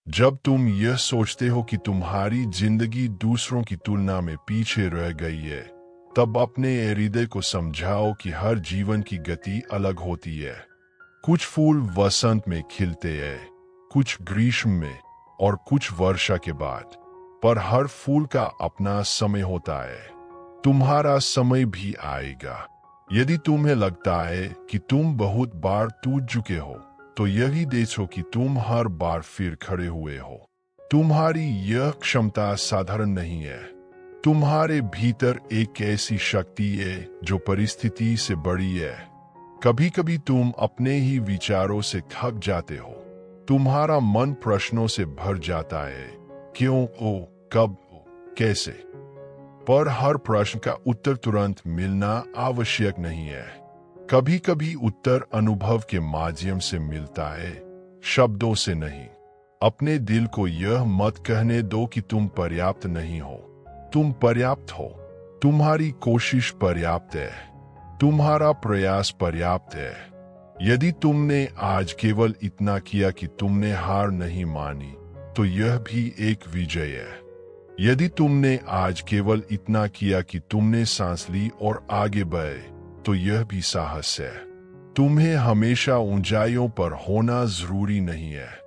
जब तुम यह सोचते हो कि तुम्हारी जिंदगी दूसरों की तुलना में पीछे रह गई है, तब अपने हृदय को समझाओ कि हर जीवन की गति अलग होती है। कुछ फूल वसंत में खिलते हैं, कुछ ग्रीष्म में और कुछ वर्षा के बाद, पर हर फूल का अपना समय होता है। तुम्हारा समय भी आएगा। यदि तुम्हें लगता है कि तुम बहुत बार टूट चुके हो, तो यही देखो कि तुम हर बार फिर खड़े हुए हो। तुम्हारी यह क्षमता साधारण नहीं है। तुम्हारे भीतर एक ऐसी शक्ति है जो परिस्थिति से बड़ी है। कभी कभी तुम अपने ही विचारों से थक जाते हो। तुम्हारा मन प्रश्नों से भर जाता है, क्यों, ओ, कब, कैसे। पर हर प्रश्न का उत्तर तुरंत मिलना आवश्यक नहीं है। कभी कभी उत्तर अनुभव के माध्यम से मिलता है, शब्दों से नहीं। अपने दिल को यह मत कहने दो कि तुम पर्याप्त नहीं हो। तुम पर्याप्त हो। तुम्हारी कोशिश पर्याप्त है। तुम्हारा प्रयास पर्याप्त है। यदि तुमने आज केवल इतना किया कि तुमने हार नहीं मानी, तो यह भी एक विजय है। यदि तुमने आज केवल इतना किया कि तुमने सांस ली और आगे बढ़े, तो यह भी साहस है। तुम्हें हमेशा ऊंचाइयों पर होना जरूरी नहीं है।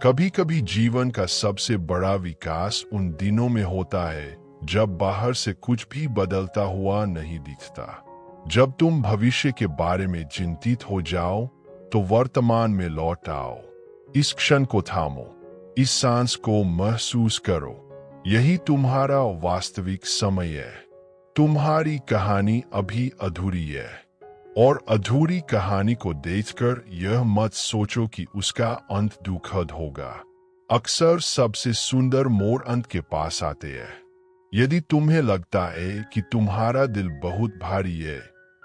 कभी कभी जीवन का सबसे बड़ा विकास उन दिनों में होता है जब बाहर से कुछ भी बदलता हुआ नहीं दिखता। जब तुम भविष्य के बारे में चिंतित हो जाओ, तो वर्तमान में लौट आओ। इस क्षण को थामो। इस सांस को महसूस करो। यही तुम्हारा वास्तविक समय है। तुम्हारी कहानी अभी अधूरी है, और अधूरी कहानी को देखकर यह मत सोचो कि उसका अंत दुखद होगा। अक्सर सबसे सुंदर मोड़ अंत के पास आते हैं। यदि तुम्हें लगता है कि तुम्हारा दिल बहुत भारी है,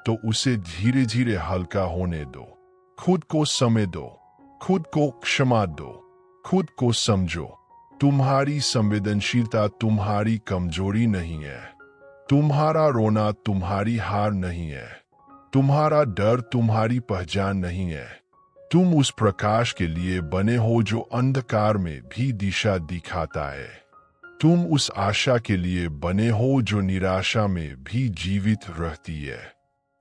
तो उसे धीरे धीरे हल्का होने दो। खुद को समय दो। खुद को क्षमा दो। खुद को समझो। तुम्हारी संवेदनशीलता तुम्हारी कमजोरी नहीं है। तुम्हारा रोना तुम्हारी हार नहीं है। तुम्हारा डर तुम्हारी पहचान नहीं है। तुम उस प्रकाश के लिए बने हो जो अंधकार में भी दिशा दिखाता है। तुम उस आशा के लिए बने हो जो निराशा में भी जीवित रहती है।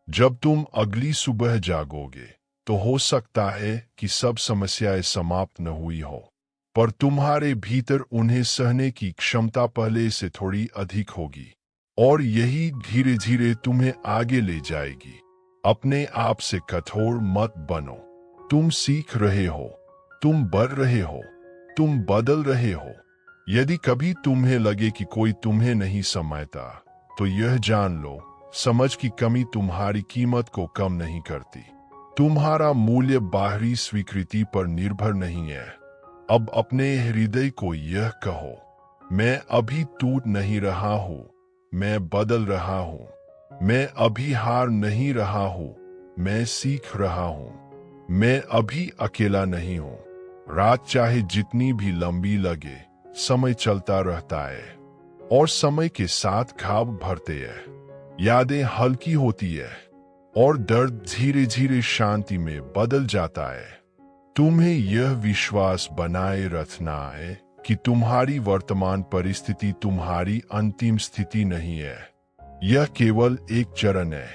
जब तुम अगली सुबह जागोगे, तो हो सकता है कि सब समस्याएं समाप्त न हुई हो, पर तुम्हारे भीतर उन्हें सहने की क्षमता पहले से थोड़ी अधिक होगी, और यही धीरे धीरे तुम्हें आगे ले जाएगी। अपने आप से कठोर मत बनो। तुम सीख रहे हो। तुम बढ़ रहे हो। तुम बदल रहे हो। यदि कभी तुम्हें लगे कि कोई तुम्हें नहीं समझता, तो यह जान लो, समझ की कमी तुम्हारी कीमत को कम नहीं करती। तुम्हारा मूल्य बाहरी स्वीकृति पर निर्भर नहीं है। अब अपने हृदय को यह कहो, मैं अभी टूट नहीं रहा हूं, मैं बदल रहा हूं। मैं अभी हार नहीं रहा हूं, मैं सीख रहा हूं। मैं अभी अकेला नहीं हूं। रात चाहे जितनी भी लंबी लगे, समय चलता रहता है, और समय के साथ ख्वाब भरते हैं। यादें हल्की होती है, और दर्द धीरे धीरे शांति में बदल जाता है। तुम्हें यह विश्वास बनाए रखना है कि तुम्हारी वर्तमान परिस्थिति तुम्हारी अंतिम स्थिति नहीं है। यह केवल एक चरण है,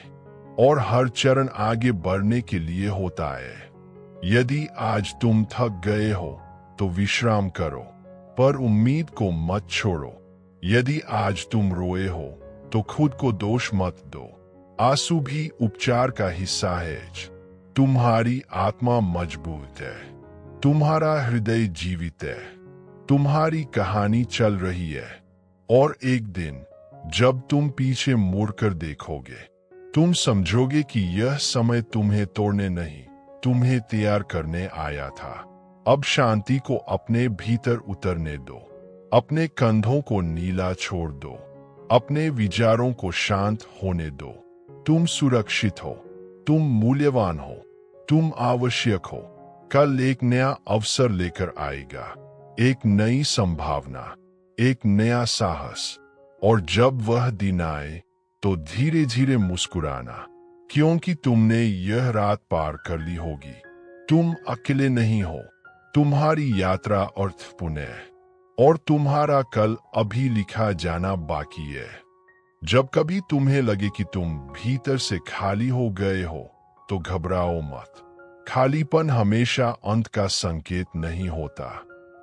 और हर चरण आगे बढ़ने के लिए होता है। यदि आज तुम थक गए हो, तो विश्राम करो, पर उम्मीद को मत छोड़ो। यदि आज तुम रोए हो, तो खुद को दोष मत दो। आंसू भी उपचार का हिस्सा है। तुम्हारी आत्मा मजबूत है। तुम्हारा हृदय जीवित है। तुम्हारी कहानी चल रही है, और एक दिन जब तुम पीछे मुड़कर देखोगे, तुम समझोगे कि यह समय तुम्हें तोड़ने नहीं, तुम्हें तैयार करने आया था। अब शांति को अपने भीतर उतरने दो। अपने कंधों को नीला छोड़ दो। अपने विचारों को शांत होने दो। तुम सुरक्षित हो। तुम मूल्यवान हो। तुम आवश्यक हो। कल एक नया अवसर लेकर आएगा। एक नई संभावना, एक नया साहस। और जब वह दिन आए, तो धीरे धीरे मुस्कुराना, क्योंकि तुमने यह रात पार कर ली होगी। तुम अकेले नहीं हो। तुम्हारी यात्रा अर्थपूर्ण है और तुम्हारा कल अभी लिखा जाना बाकी है। जब कभी तुम्हें लगे कि तुम भीतर से खाली हो गए हो तो घबराओ मत। खालीपन हमेशा अंत का संकेत नहीं होता।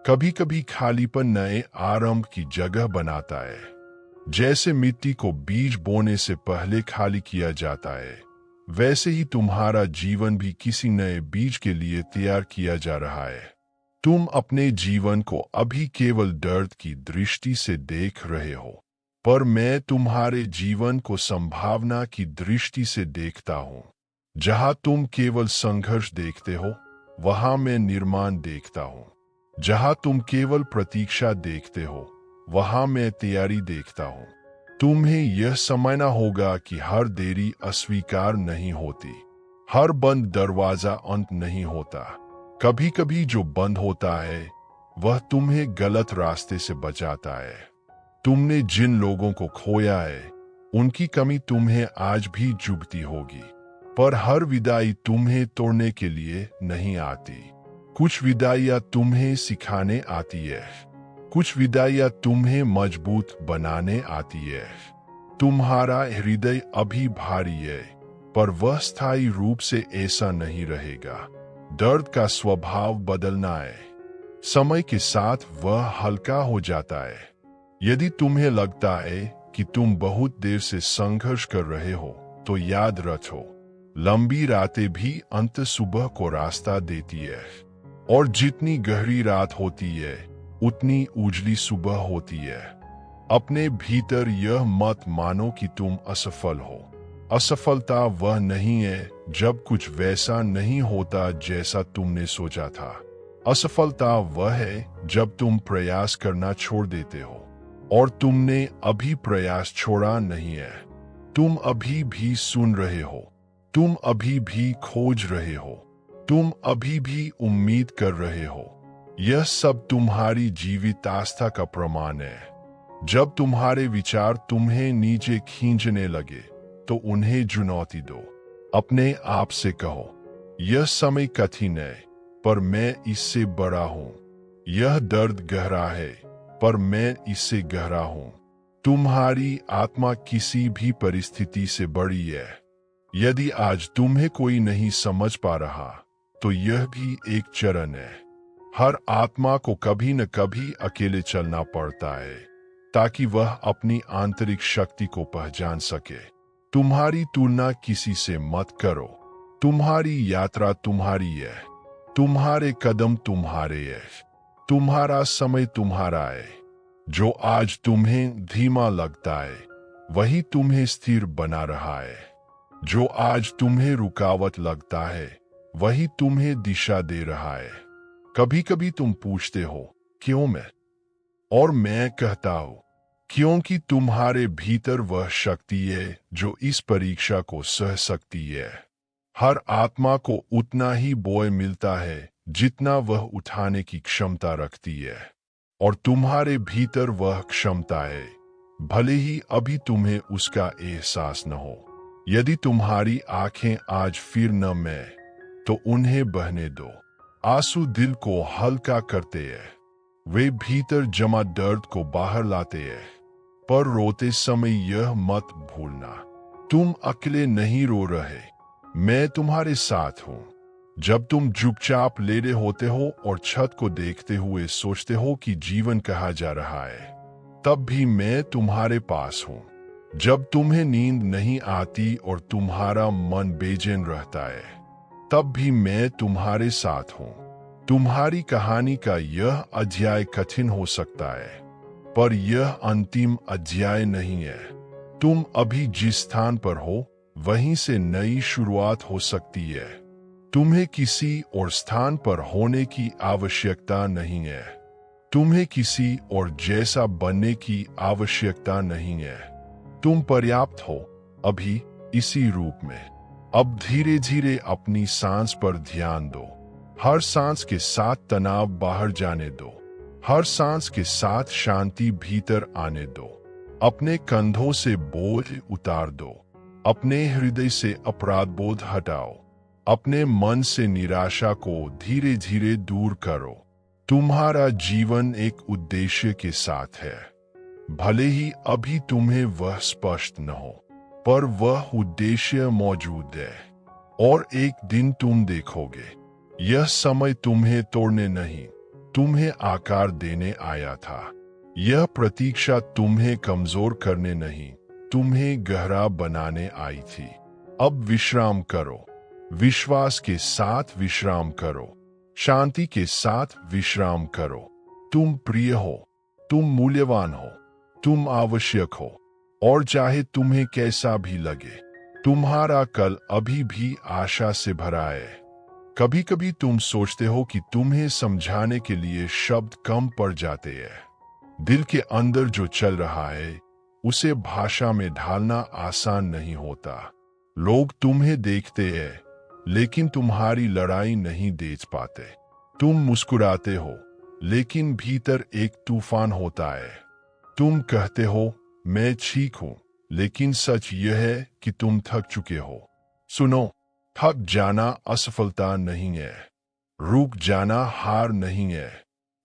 कभी कभी खालीपन नए आरंभ की जगह बनाता है। जैसे मिट्टी को बीज बोने से पहले खाली किया जाता है, वैसे ही तुम्हारा जीवन भी किसी नए बीज के लिए तैयार किया जा रहा है। तुम अपने जीवन को अभी केवल दर्द की दृष्टि से देख रहे हो, पर मैं तुम्हारे जीवन को संभावना की दृष्टि से देखता हूँ। जहाँ तुम केवल संघर्ष देखते हो, वहाँ मैं निर्माण देखता हूँ। जहाँ तुम केवल प्रतीक्षा देखते हो, वहाँ मैं तैयारी देखता हूँ। तुम्हें यह समझना होगा कि हर देरी अस्वीकार नहीं होती, हर बंद दरवाजा अंत नहीं होता। कभी कभी जो बंद होता है वह तुम्हें गलत रास्ते से बचाता है। तुमने जिन लोगों को खोया है उनकी कमी तुम्हें आज भी चुभती होगी, पर हर विदाई तुम्हें तोड़ने के लिए नहीं आती। कुछ विदाइयां तुम्हें सिखाने आती है, कुछ विदाइयां तुम्हें मजबूत बनाने आती है। तुम्हारा हृदय अभी भारी है, पर वह स्थायी रूप से ऐसा नहीं रहेगा। दर्द का स्वभाव बदलना है, समय के साथ वह हल्का हो जाता है। यदि तुम्हें लगता है कि तुम बहुत देर से संघर्ष कर रहे हो, तो याद रखो, लंबी रातें भी अंत सुबह को रास्ता देती है, और जितनी गहरी रात होती है उतनी उजली सुबह होती है। अपने भीतर यह मत मानो कि तुम असफल हो। असफलता वह नहीं है जब कुछ वैसा नहीं होता जैसा तुमने सोचा था। असफलता वह है जब तुम प्रयास करना छोड़ देते हो, और तुमने अभी प्रयास छोड़ा नहीं है। तुम अभी भी सुन रहे हो, तुम अभी भी खोज रहे हो, तुम अभी भी उम्मीद कर रहे हो। यह सब तुम्हारी जीवित आस्था का प्रमाण है। जब तुम्हारे विचार तुम्हें नीचे खींचने लगे तो उन्हें चुनौती दो। अपने आप से कहो, यह समय कठिन है, पर मैं इससे बड़ा हूं। यह दर्द गहरा है, पर मैं इससे गहरा हूं। तुम्हारी आत्मा किसी भी परिस्थिति से बड़ी है। यदि आज तुम्हें कोई नहीं समझ पा रहा, तो यह भी एक चरण है। हर आत्मा को कभी न कभी अकेले चलना पड़ता है, ताकि वह अपनी आंतरिक शक्ति को पहचान सके। तुम्हारी तुलना किसी से मत करो। तुम्हारी यात्रा तुम्हारी है, तुम्हारे कदम तुम्हारे है, तुम्हारा समय तुम्हारा है। जो आज तुम्हें धीमा लगता है, वही तुम्हें स्थिर बना रहा है। जो आज तुम्हें रुकावट लगता है, वही तुम्हें दिशा दे रहा है। कभी कभी तुम पूछते हो, क्यों मैं? और मैं कहता हूं, क्योंकि तुम्हारे भीतर वह शक्ति है जो इस परीक्षा को सह सकती है। हर आत्मा को उतना ही बोझ मिलता है जितना वह उठाने की क्षमता रखती है, और तुम्हारे भीतर वह क्षमता है, भले ही अभी तुम्हें उसका एहसास न हो। यदि तुम्हारी आंखें आज फिर नम है, तो उन्हें बहने दो। आंसू दिल को हल्का करते हैं, वे भीतर जमा दर्द को बाहर लाते हैं, पर रोते समय यह मत भूलना, तुम अकेले नहीं रो रहे, मैं तुम्हारे साथ हूं। जब तुम चुपचाप लेटे होते हो और छत को देखते हुए सोचते हो कि जीवन कहाँ जा रहा है, तब भी मैं तुम्हारे पास हूं। जब तुम्हें नींद नहीं आती और तुम्हारा मन बेचैन रहता है, तब भी मैं तुम्हारे साथ हूं। तुम्हारी कहानी का यह अध्याय कठिन हो सकता है, पर यह अंतिम अध्याय नहीं है। तुम अभी जिस स्थान पर हो, वहीं से नई शुरुआत हो सकती है। तुम्हें किसी और स्थान पर होने की आवश्यकता नहीं है। तुम्हें किसी और जैसा बनने की आवश्यकता नहीं है। तुम पर्याप्त हो अभी इसी रूप में। अब धीरे धीरे अपनी सांस पर ध्यान दो। हर सांस के साथ तनाव बाहर जाने दो। हर सांस के साथ शांति भीतर आने दो। अपने कंधों से बोझ उतार दो। अपने हृदय से अपराध बोध हटाओ। अपने मन से निराशा को धीरे धीरे दूर करो। तुम्हारा जीवन एक उद्देश्य के साथ है। भले ही अभी तुम्हें वह स्पष्ट न हो, पर वह उद्देश्य मौजूद है। और एक दिन तुम देखोगे, यह समय तुम्हें तोड़ने नहीं, तुम्हें आकार देने आया था। यह प्रतीक्षा तुम्हें कमजोर करने नहीं, तुम्हें गहरा बनाने आई थी। अब विश्राम करो, विश्वास के साथ विश्राम करो, शांति के साथ विश्राम करो। तुम प्रिय हो, तुम मूल्यवान हो, तुम आवश्यक हो। और चाहे तुम्हें कैसा भी लगे, तुम्हारा कल अभी भी आशा से भरा है। कभी कभी तुम सोचते हो कि तुम्हें समझाने के लिए शब्द कम पड़ जाते हैं। दिल के अंदर जो चल रहा है उसे भाषा में ढालना आसान नहीं होता। लोग तुम्हें देखते हैं, लेकिन तुम्हारी लड़ाई नहीं देख पाते। तुम मुस्कुराते हो, लेकिन भीतर एक तूफान होता है। तुम कहते हो मैं ठीक हूं, लेकिन सच यह है कि तुम थक चुके हो। सुनो, थक जाना असफलता नहीं है, रुक जाना हार नहीं है,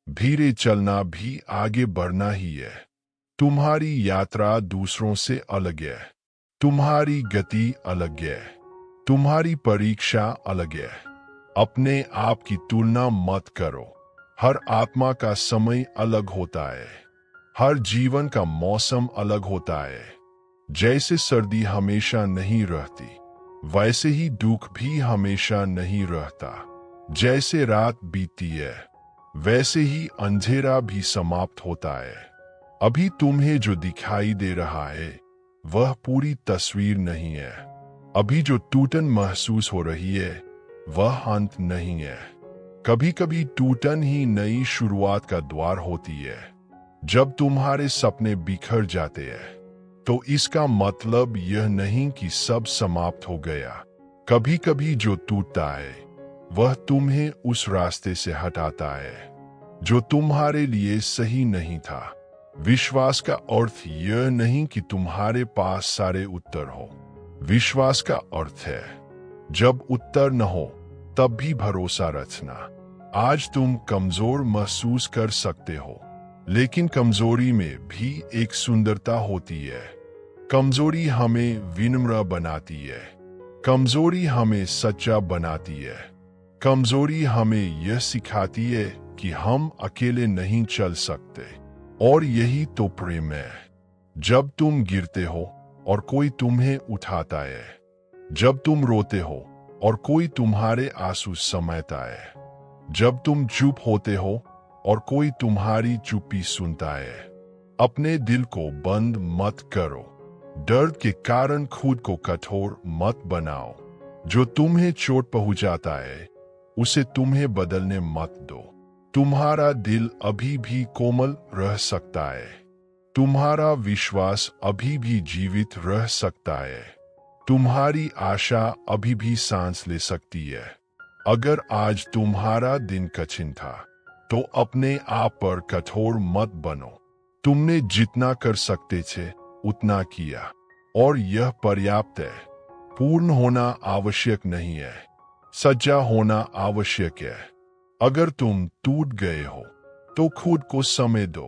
धीरे चलना भी आगे बढ़ना ही है। तुम्हारी यात्रा दूसरों से अलग है, तुम्हारी गति अलग है, तुम्हारी परीक्षा अलग है। अपने आप की तुलना मत करो। हर आत्मा का समय अलग होता है, हर जीवन का मौसम अलग होता है। जैसे सर्दी हमेशा नहीं रहती, वैसे ही दुख भी हमेशा नहीं रहता। जैसे रात बीतती है, वैसे ही अंधेरा भी समाप्त होता है। अभी तुम्हें जो दिखाई दे रहा है वह पूरी तस्वीर नहीं है। अभी जो टूटन महसूस हो रही है वह अंत नहीं है। कभी कभी टूटन ही नई शुरुआत का द्वार होती है। जब तुम्हारे सपने बिखर जाते हैं तो इसका मतलब यह नहीं कि सब समाप्त हो गया। कभी कभी जो टूटता है वह तुम्हें उस रास्ते से हटाता है जो तुम्हारे लिए सही नहीं था। विश्वास का अर्थ यह नहीं कि तुम्हारे पास सारे उत्तर हो। विश्वास का अर्थ है जब उत्तर न हो तब भी भरोसा रखना। आज तुम कमजोर महसूस कर सकते हो, लेकिन कमजोरी में भी एक सुंदरता होती है। कमजोरी हमें विनम्र बनाती है, कमजोरी हमें सच्चा बनाती है, कमजोरी हमें यह सिखाती है कि हम अकेले नहीं चल सकते। और यही तो प्रेम है। जब तुम गिरते हो और कोई तुम्हें उठाता है, जब तुम रोते हो और कोई तुम्हारे आंसू समेटता है, जब तुम चुप होते हो और कोई तुम्हारी चुप्पी सुनता है। अपने दिल को बंद मत करो। दर्द के कारण खुद को कठोर मत बनाओ। जो तुम्हें चोट पहुंचाता है उसे तुम्हें बदलने मत दो। तुम्हारा दिल अभी भी कोमल रह सकता है, तुम्हारा विश्वास अभी भी जीवित रह सकता है, तुम्हारी आशा अभी भी सांस ले सकती है। अगर आज तुम्हारा दिन कठिन था तो अपने आप पर कठोर मत बनो। तुमने जितना कर सकते थे उतना किया और यह पर्याप्त है। पूर्ण होना आवश्यक नहीं है, सच्चा होना आवश्यक है। अगर तुम टूट गए हो तो खुद को समय दो।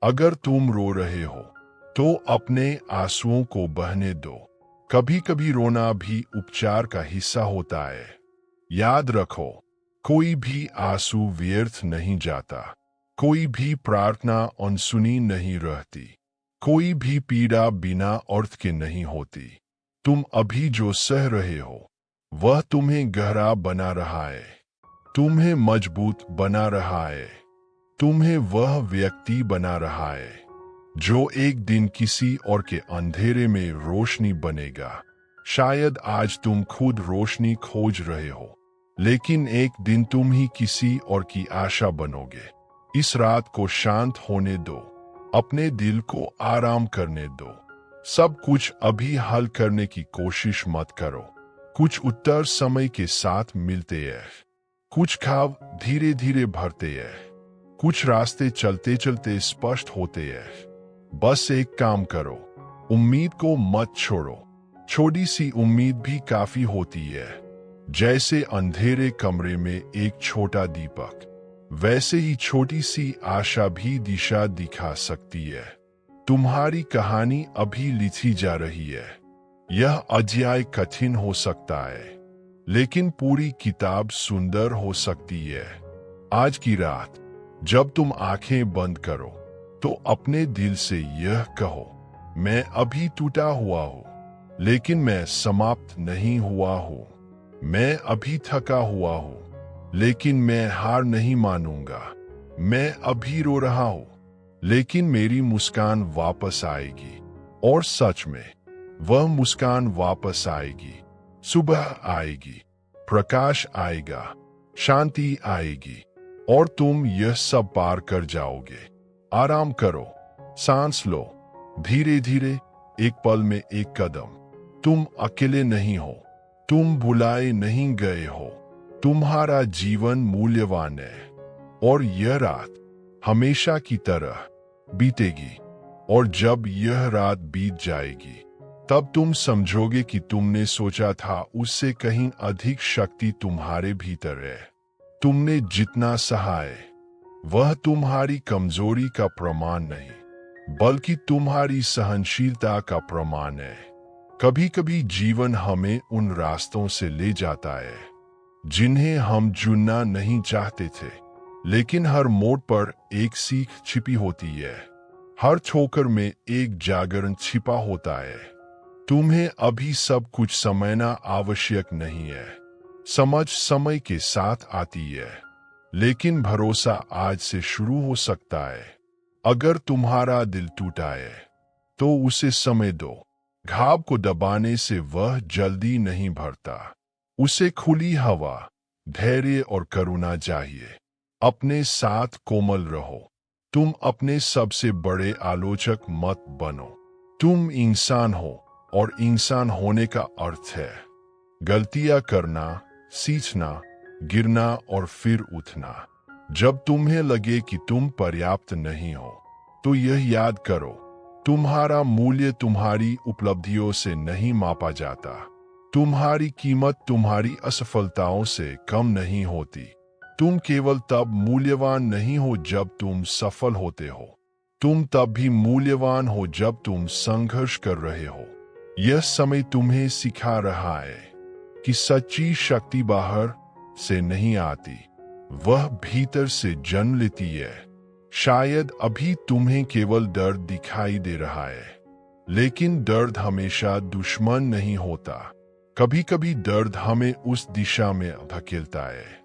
अगर तुम रो रहे हो तो अपने आंसुओं को बहने दो। कभी कभी रोना भी उपचार का हिस्सा होता है। याद रखो, कोई भी आंसू व्यर्थ नहीं जाता, कोई भी प्रार्थना अनसुनी नहीं रहती, कोई भी पीड़ा बिना अर्थ के नहीं होती। तुम अभी जो सह रहे हो वह तुम्हें गहरा बना रहा है, तुम्हें मजबूत बना रहा है, तुम्हें वह व्यक्ति बना रहा है जो एक दिन किसी और के अंधेरे में रोशनी बनेगा। शायद आज तुम खुद रोशनी खोज रहे हो, लेकिन एक दिन तुम ही किसी और की आशा बनोगे। इस रात को शांत होने दो, अपने दिल को आराम करने दो। सब कुछ अभी हल करने की कोशिश मत करो। कुछ उत्तर समय के साथ मिलते हैं, कुछ खाब धीरे धीरे भरते हैं, कुछ रास्ते चलते चलते स्पष्ट होते हैं। बस एक काम करो, उम्मीद को मत छोड़ो। छोटी सी उम्मीद भी काफी होती है। जैसे अंधेरे कमरे में एक छोटा दीपक, वैसे ही छोटी सी आशा भी दिशा दिखा सकती है। तुम्हारी कहानी अभी लिखी जा रही है। यह अध्याय कठिन हो सकता है, लेकिन पूरी किताब सुंदर हो सकती है। आज की रात जब तुम आंखें बंद करो तो अपने दिल से यह कहो, मैं अभी टूटा हुआ हूं, लेकिन मैं समाप्त नहीं हुआ हूं। मैं अभी थका हुआ हूं, लेकिन मैं हार नहीं मानूंगा। मैं अभी रो रहा हूं, लेकिन मेरी मुस्कान वापस आएगी। और सच में वह मुस्कान वापस आएगी। सुबह आएगी, प्रकाश आएगा, शांति आएगी, और तुम यह सब पार कर जाओगे। आराम करो, सांस लो, धीरे धीरे, एक पल में एक कदम। तुम अकेले नहीं हो, तुम भुलाए नहीं गए हो। तुम्हारा जीवन मूल्यवान है, और यह रात हमेशा की तरह बीतेगी। और जब यह रात बीत जाएगी, तब तुम समझोगे कि तुमने सोचा था उससे कहीं अधिक शक्ति तुम्हारे भीतर है। तुमने जितना सहा है, वह तुम्हारी कमजोरी का प्रमाण नहीं, बल्कि तुम्हारी सहनशीलता का प्रमाण है। कभी कभी जीवन हमें उन रास्तों से ले जाता है जिन्हें हम चुनना नहीं चाहते थे, लेकिन हर मोड़ पर एक सीख छिपी होती है। हर ठोकर में एक जागरण छिपा होता है। तुम्हें अभी सब कुछ समझना आवश्यक नहीं है। समझ समय के साथ आती है, लेकिन भरोसा आज से शुरू हो सकता है। अगर तुम्हारा दिल टूटा है, तो उसे समय दो। घाव को दबाने से वह जल्दी नहीं भरता। उसे खुली हवा, धैर्य और करुणा चाहिए। अपने साथ कोमल रहो। तुम अपने सबसे बड़े आलोचक मत बनो। तुम इंसान हो, और इंसान होने का अर्थ है गलतियां करना, सीखना, गिरना और फिर उठना। जब तुम्हें लगे कि तुम पर्याप्त नहीं हो, तो यह याद करो, तुम्हारा मूल्य तुम्हारी उपलब्धियों से नहीं मापा जाता। तुम्हारी कीमत तुम्हारी असफलताओं से कम नहीं होती। तुम केवल तब मूल्यवान नहीं हो जब तुम सफल होते हो। तुम तब भी मूल्यवान हो जब तुम संघर्ष कर रहे हो। यह समय तुम्हें सिखा रहा है कि सच्ची शक्ति बाहर से नहीं आती, वह भीतर से जन्म लेती है। शायद अभी तुम्हें केवल दर्द दिखाई दे रहा है, लेकिन दर्द हमेशा दुश्मन नहीं होता। कभी कभी दर्द हमें उस दिशा में धकेलता है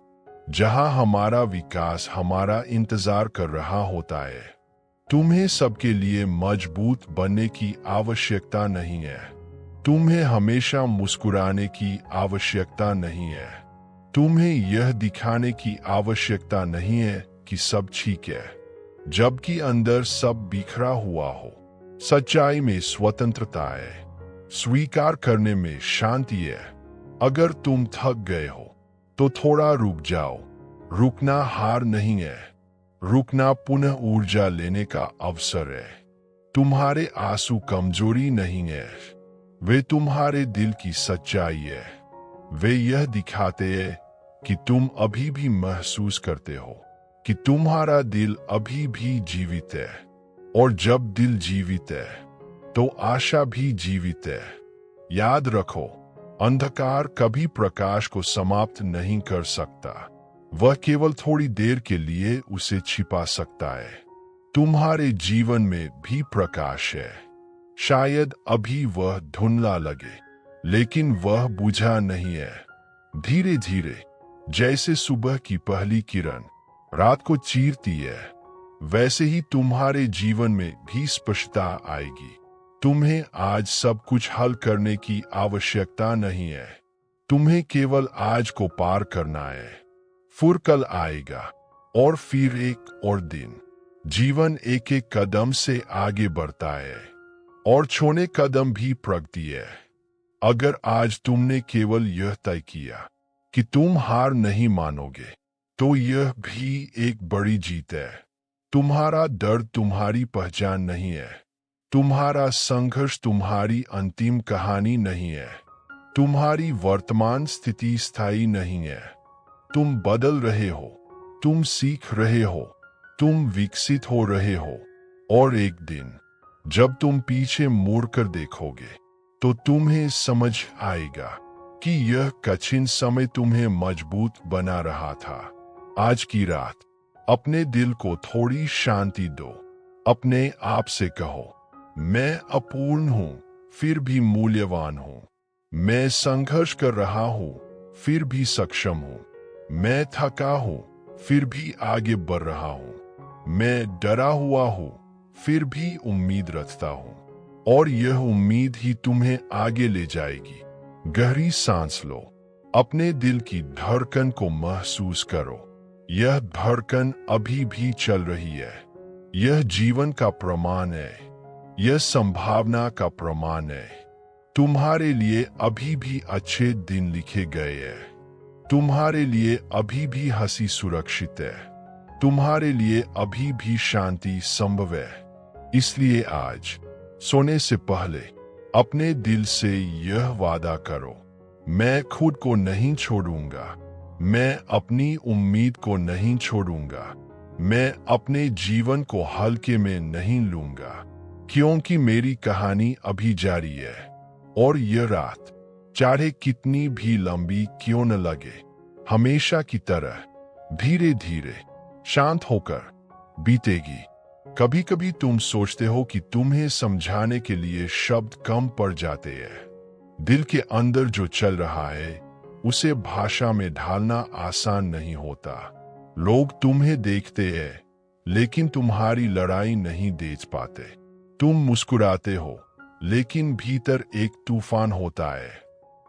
जहां हमारा विकास हमारा इंतजार कर रहा होता है। तुम्हें सबके लिए मजबूत बनने की आवश्यकता नहीं है। तुम्हें हमेशा मुस्कुराने की आवश्यकता नहीं है। तुम्हें यह दिखाने की आवश्यकता नहीं है कि सब ठीक है, जबकि अंदर सब बिखरा हुआ हो। सच्चाई में स्वतंत्रता है, स्वीकार करने में शांति है। अगर तुम थक गए हो, तो थोड़ा रुक जाओ। रुकना हार नहीं है, रुकना पुनः ऊर्जा लेने का अवसर है। तुम्हारे आंसू कमजोरी नहीं है, वे तुम्हारे दिल की सच्चाई है। वे यह दिखाते हैं कि तुम अभी भी महसूस करते हो, कि तुम्हारा दिल अभी भी जीवित है। और जब दिल जीवित है, तो आशा भी जीवित है। याद रखो, अंधकार कभी प्रकाश को समाप्त नहीं कर सकता। वह केवल थोड़ी देर के लिए उसे छिपा सकता है। तुम्हारे जीवन में भी प्रकाश है। शायद अभी वह धुंधला लगे, लेकिन वह बुझा नहीं है। धीरे धीरे, जैसे सुबह की पहली किरण रात को चीरती है, वैसे ही तुम्हारे जीवन में भी स्पष्टता आएगी। तुम्हें आज सब कुछ हल करने की आवश्यकता नहीं है। तुम्हें केवल आज को पार करना है। फिर कल आएगा, और फिर एक और दिन। जीवन एक एक कदम से आगे बढ़ता है, और छोटे कदम भी प्रगति है। अगर आज तुमने केवल यह तय किया कि तुम हार नहीं मानोगे, तो यह भी एक बड़ी जीत है। तुम्हारा दर्द तुम्हारी पहचान नहीं है। तुम्हारा संघर्ष तुम्हारी अंतिम कहानी नहीं है। तुम्हारी वर्तमान स्थिति स्थायी नहीं है। तुम बदल रहे हो, तुम सीख रहे हो, तुम विकसित हो रहे हो, और एक दिन जब तुम पीछे मुड़कर देखोगे तो तुम्हें समझ आएगा कि यह कठिन समय तुम्हें मजबूत बना रहा था। आज की रात अपने दिल को थोड़ी शांति दो। अपने आप से कहो, मैं अपूर्ण हूं फिर भी मूल्यवान हूं। मैं संघर्ष कर रहा हूं फिर भी सक्षम हूं। मैं थका हूं फिर भी आगे बढ़ रहा हूं। मैं डरा हुआ हूं फिर भी उम्मीद रखता हूं, और यह उम्मीद ही तुम्हें आगे ले जाएगी। गहरी सांस लो। अपने दिल की धड़कन को महसूस करो। यह धड़कन अभी भी चल रही है। यह जीवन का प्रमाण है। यह संभावना का प्रमाण है। तुम्हारे लिए अभी भी अच्छे दिन लिखे गए हैं। तुम्हारे लिए अभी भी हंसी सुरक्षित है। तुम्हारे लिए अभी भी शांति संभव है। इसलिए आज सोने से पहले अपने दिल से यह वादा करो, मैं खुद को नहीं छोड़ूंगा। मैं अपनी उम्मीद को नहीं छोड़ूंगा। मैं अपने जीवन को हल्के में नहीं लूंगा, क्योंकि मेरी कहानी अभी जारी है। और यह रात चाहे कितनी भी लंबी क्यों न लगे, हमेशा की तरह धीरे धीरे शांत होकर बीतेगी। कभी कभी तुम सोचते हो कि तुम्हें समझाने के लिए शब्द कम पड़ जाते हैं। दिल के अंदर जो चल रहा है उसे भाषा में ढालना आसान नहीं होता। लोग तुम्हें देखते हैं लेकिन तुम्हारी लड़ाई नहीं देख पाते। तुम मुस्कुराते हो लेकिन भीतर एक तूफान होता है।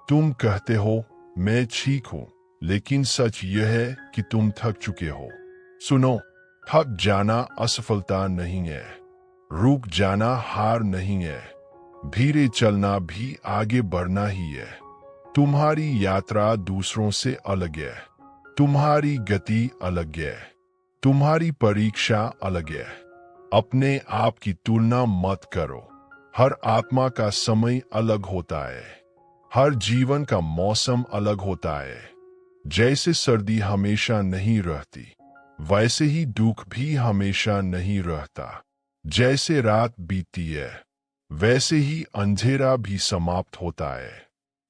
तुम कहते हो मैं ठीक हूं, लेकिन सच यह है कि तुम थक चुके हो। सुनो, थक जाना असफलता नहीं है। रुक जाना हार नहीं है। धीरे चलना भी आगे बढ़ना ही है। तुम्हारी यात्रा दूसरों से अलग है। तुम्हारी गति अलग है। तुम्हारी परीक्षा अलग है। अपने आप की तुलना मत करो। हर आत्मा का समय अलग होता है। हर जीवन का मौसम अलग होता है। जैसे सर्दी हमेशा नहीं रहती, वैसे ही दुख भी हमेशा नहीं रहता। जैसे रात बीतती है, वैसे ही अंधेरा भी समाप्त होता है।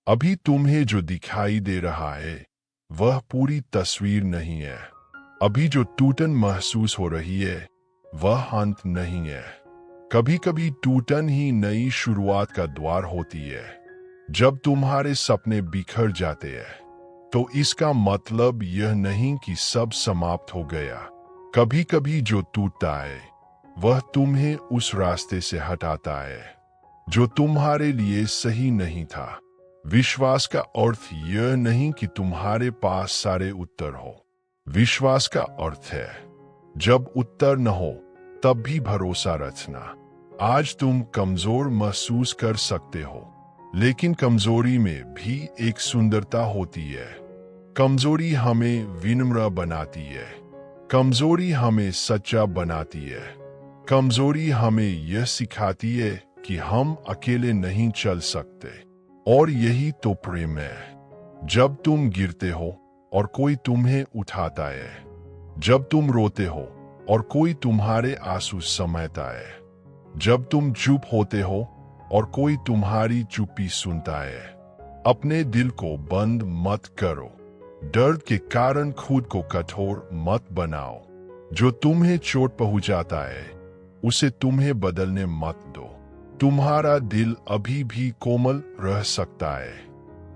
अभी तुम्हें जो दिखाई दे रहा है वह पूरी तस्वीर नहीं है। अभी जो टूटन महसूस हो रही है वह अंत नहीं है। कभी कभी टूटन ही नई शुरुआत का द्वार होती है। जब तुम्हारे सपने बिखर जाते हैं तो इसका मतलब यह नहीं कि सब समाप्त हो गया। कभी कभी जो टूटता है वह तुम्हें उस रास्ते से हटाता है जो तुम्हारे लिए सही नहीं था। विश्वास का अर्थ यह नहीं कि तुम्हारे पास सारे उत्तर हो। विश्वास का अर्थ है जब उत्तर न हो तब भी भरोसा रखना। आज तुम कमजोर महसूस कर सकते हो, लेकिन कमजोरी में भी एक सुंदरता होती है। कमजोरी हमें विनम्र बनाती है। कमजोरी हमें सच्चा बनाती है। कमजोरी हमें यह सिखाती है कि हम अकेले नहीं चल सकते। और यही तो प्रेम है। जब तुम गिरते हो और कोई तुम्हें उठाता है। जब तुम रोते हो और कोई तुम्हारे आंसू समेटता है। जब तुम चुप होते हो और कोई तुम्हारी चुप्पी सुनता है। अपने दिल को बंद मत करो। दर्द के कारण खुद को कठोर मत बनाओ। जो तुम्हें चोट पहुंचाता है उसे तुम्हें बदलने मत दो। तुम्हारा दिल अभी भी कोमल रह सकता है।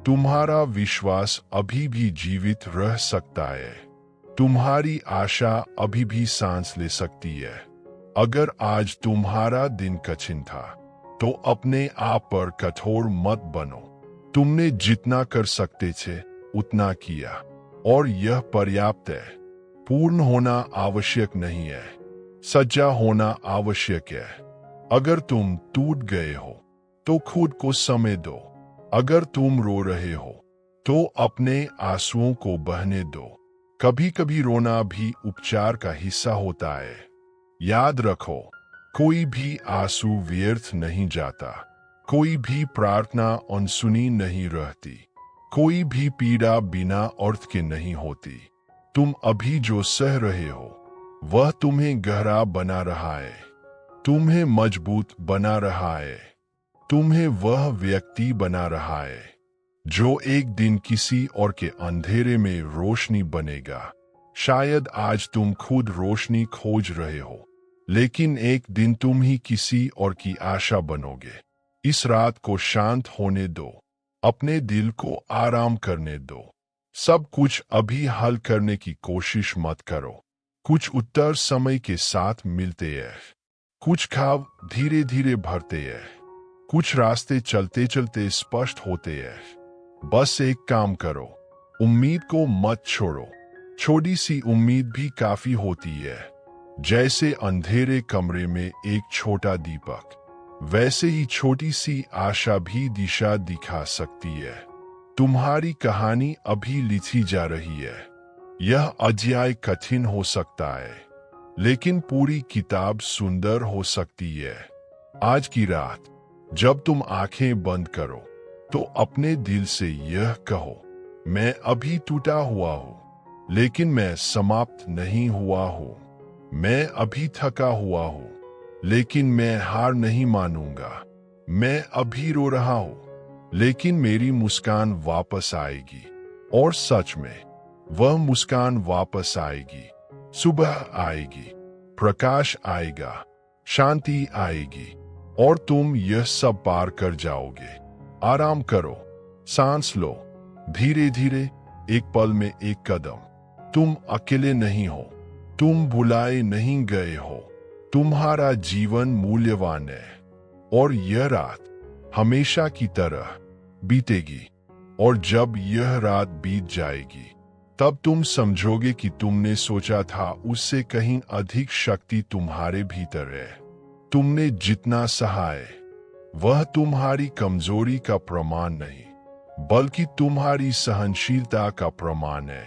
तुम्हारा विश्वास अभी भी जीवित रह सकता है। तुम्हारी आशा अभी भी सांस ले सकती है। अगर आज तुम्हारा दिन कठिन था तो अपने आप पर कठोर मत बनो। तुमने जितना कर सकते थे उतना किया, और यह पर्याप्त है। पूर्ण होना आवश्यक नहीं है, सच्चा होना आवश्यक है। अगर तुम टूट गए हो तो खुद को समय दो। अगर तुम रो रहे हो तो अपने आंसुओं को बहने दो। कभी कभी रोना भी उपचार का हिस्सा होता है। याद रखो, कोई भी आंसू व्यर्थ नहीं जाता। कोई भी प्रार्थना अनसुनी नहीं रहती। कोई भी पीड़ा बिना अर्थ के नहीं होती। तुम अभी जो सह रहे हो वह तुम्हें गहरा बना रहा है, तुम्हें मजबूत बना रहा है, तुम्हें वह व्यक्ति बना रहा है जो एक दिन किसी और के अंधेरे में रोशनी बनेगा। शायद आज तुम खुद रोशनी खोज रहे हो, लेकिन एक दिन तुम ही किसी और की आशा बनोगे। इस रात को शांत होने दो, अपने दिल को आराम करने दो। सब कुछ अभी हल करने की कोशिश मत करो। कुछ उत्तर समय के साथ मिलते हैं, कुछ खाब धीरे धीरे भरते हैं, कुछ रास्ते चलते चलते स्पष्ट होते हैं। बस एक काम करो, उम्मीद को मत छोड़ो। छोटी सी उम्मीद भी काफी होती है। जैसे अंधेरे कमरे में एक छोटा दीपक, वैसे ही छोटी सी आशा भी दिशा दिखा सकती है। तुम्हारी कहानी अभी लिखी जा रही है। यह अध्याय कठिन हो सकता है, लेकिन पूरी किताब सुंदर हो सकती है। आज की रात जब तुम आंखें बंद करो तो अपने दिल से यह कहो, मैं अभी टूटा हुआ हूँ, लेकिन मैं समाप्त नहीं हुआ हूँ। मैं अभी थका हुआ हूँ, लेकिन मैं हार नहीं मानूंगा। मैं अभी रो रहा हूं, लेकिन मेरी मुस्कान वापस आएगी। और सच में वह मुस्कान वापस आएगी। सुबह आएगी, प्रकाश आएगा, शांति आएगी, और तुम यह सब पार कर जाओगे। आराम करो, सांस लो, धीरे धीरे, एक पल में एक कदम। तुम अकेले नहीं हो, तुम भुलाए नहीं गए हो। तुम्हारा जीवन मूल्यवान है, और यह रात हमेशा की तरह बीतेगी। और जब यह रात बीत जाएगी, तब तुम समझोगे कि तुमने सोचा था उससे कहीं अधिक शक्ति तुम्हारे भीतर है। तुमने जितना सहा है वह तुम्हारी कमजोरी का प्रमाण नहीं, बल्कि तुम्हारी सहनशीलता का प्रमाण है।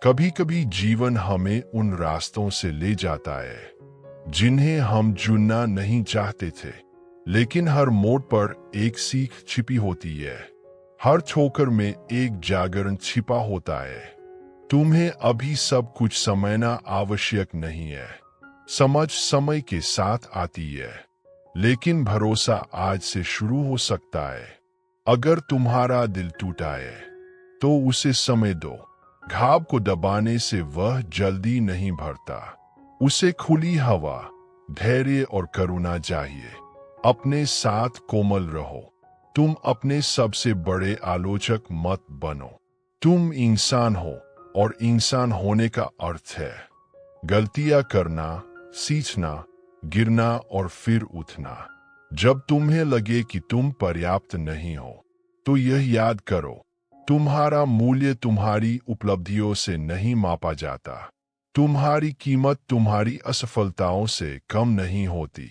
कभी कभी जीवन हमें उन रास्तों से ले जाता है जिन्हें हम चुनना नहीं चाहते थे, लेकिन हर मोड़ पर एक सीख छिपी होती है। हर ठोकर में एक जागरण छिपा होता है। तुम्हें अभी सब कुछ समझना आवश्यक नहीं है। समझ समय के साथ आती है, लेकिन भरोसा आज से शुरू हो सकता है। अगर तुम्हारा दिल टूटा है तो उसे समय दो। घाव को दबाने से वह जल्दी नहीं भरता। उसे खुली हवा, धैर्य और करुणा चाहिए। अपने साथ कोमल रहो। तुम अपने सबसे बड़े आलोचक मत बनो। तुम इंसान हो, और इंसान होने का अर्थ है गलतियां करना, सीखना, गिरना और फिर उठना। जब तुम्हें लगे कि तुम पर्याप्त नहीं हो, तो यह याद करो, तुम्हारा मूल्य तुम्हारी उपलब्धियों से नहीं मापा जाता। तुम्हारी कीमत तुम्हारी असफलताओं से कम नहीं होती।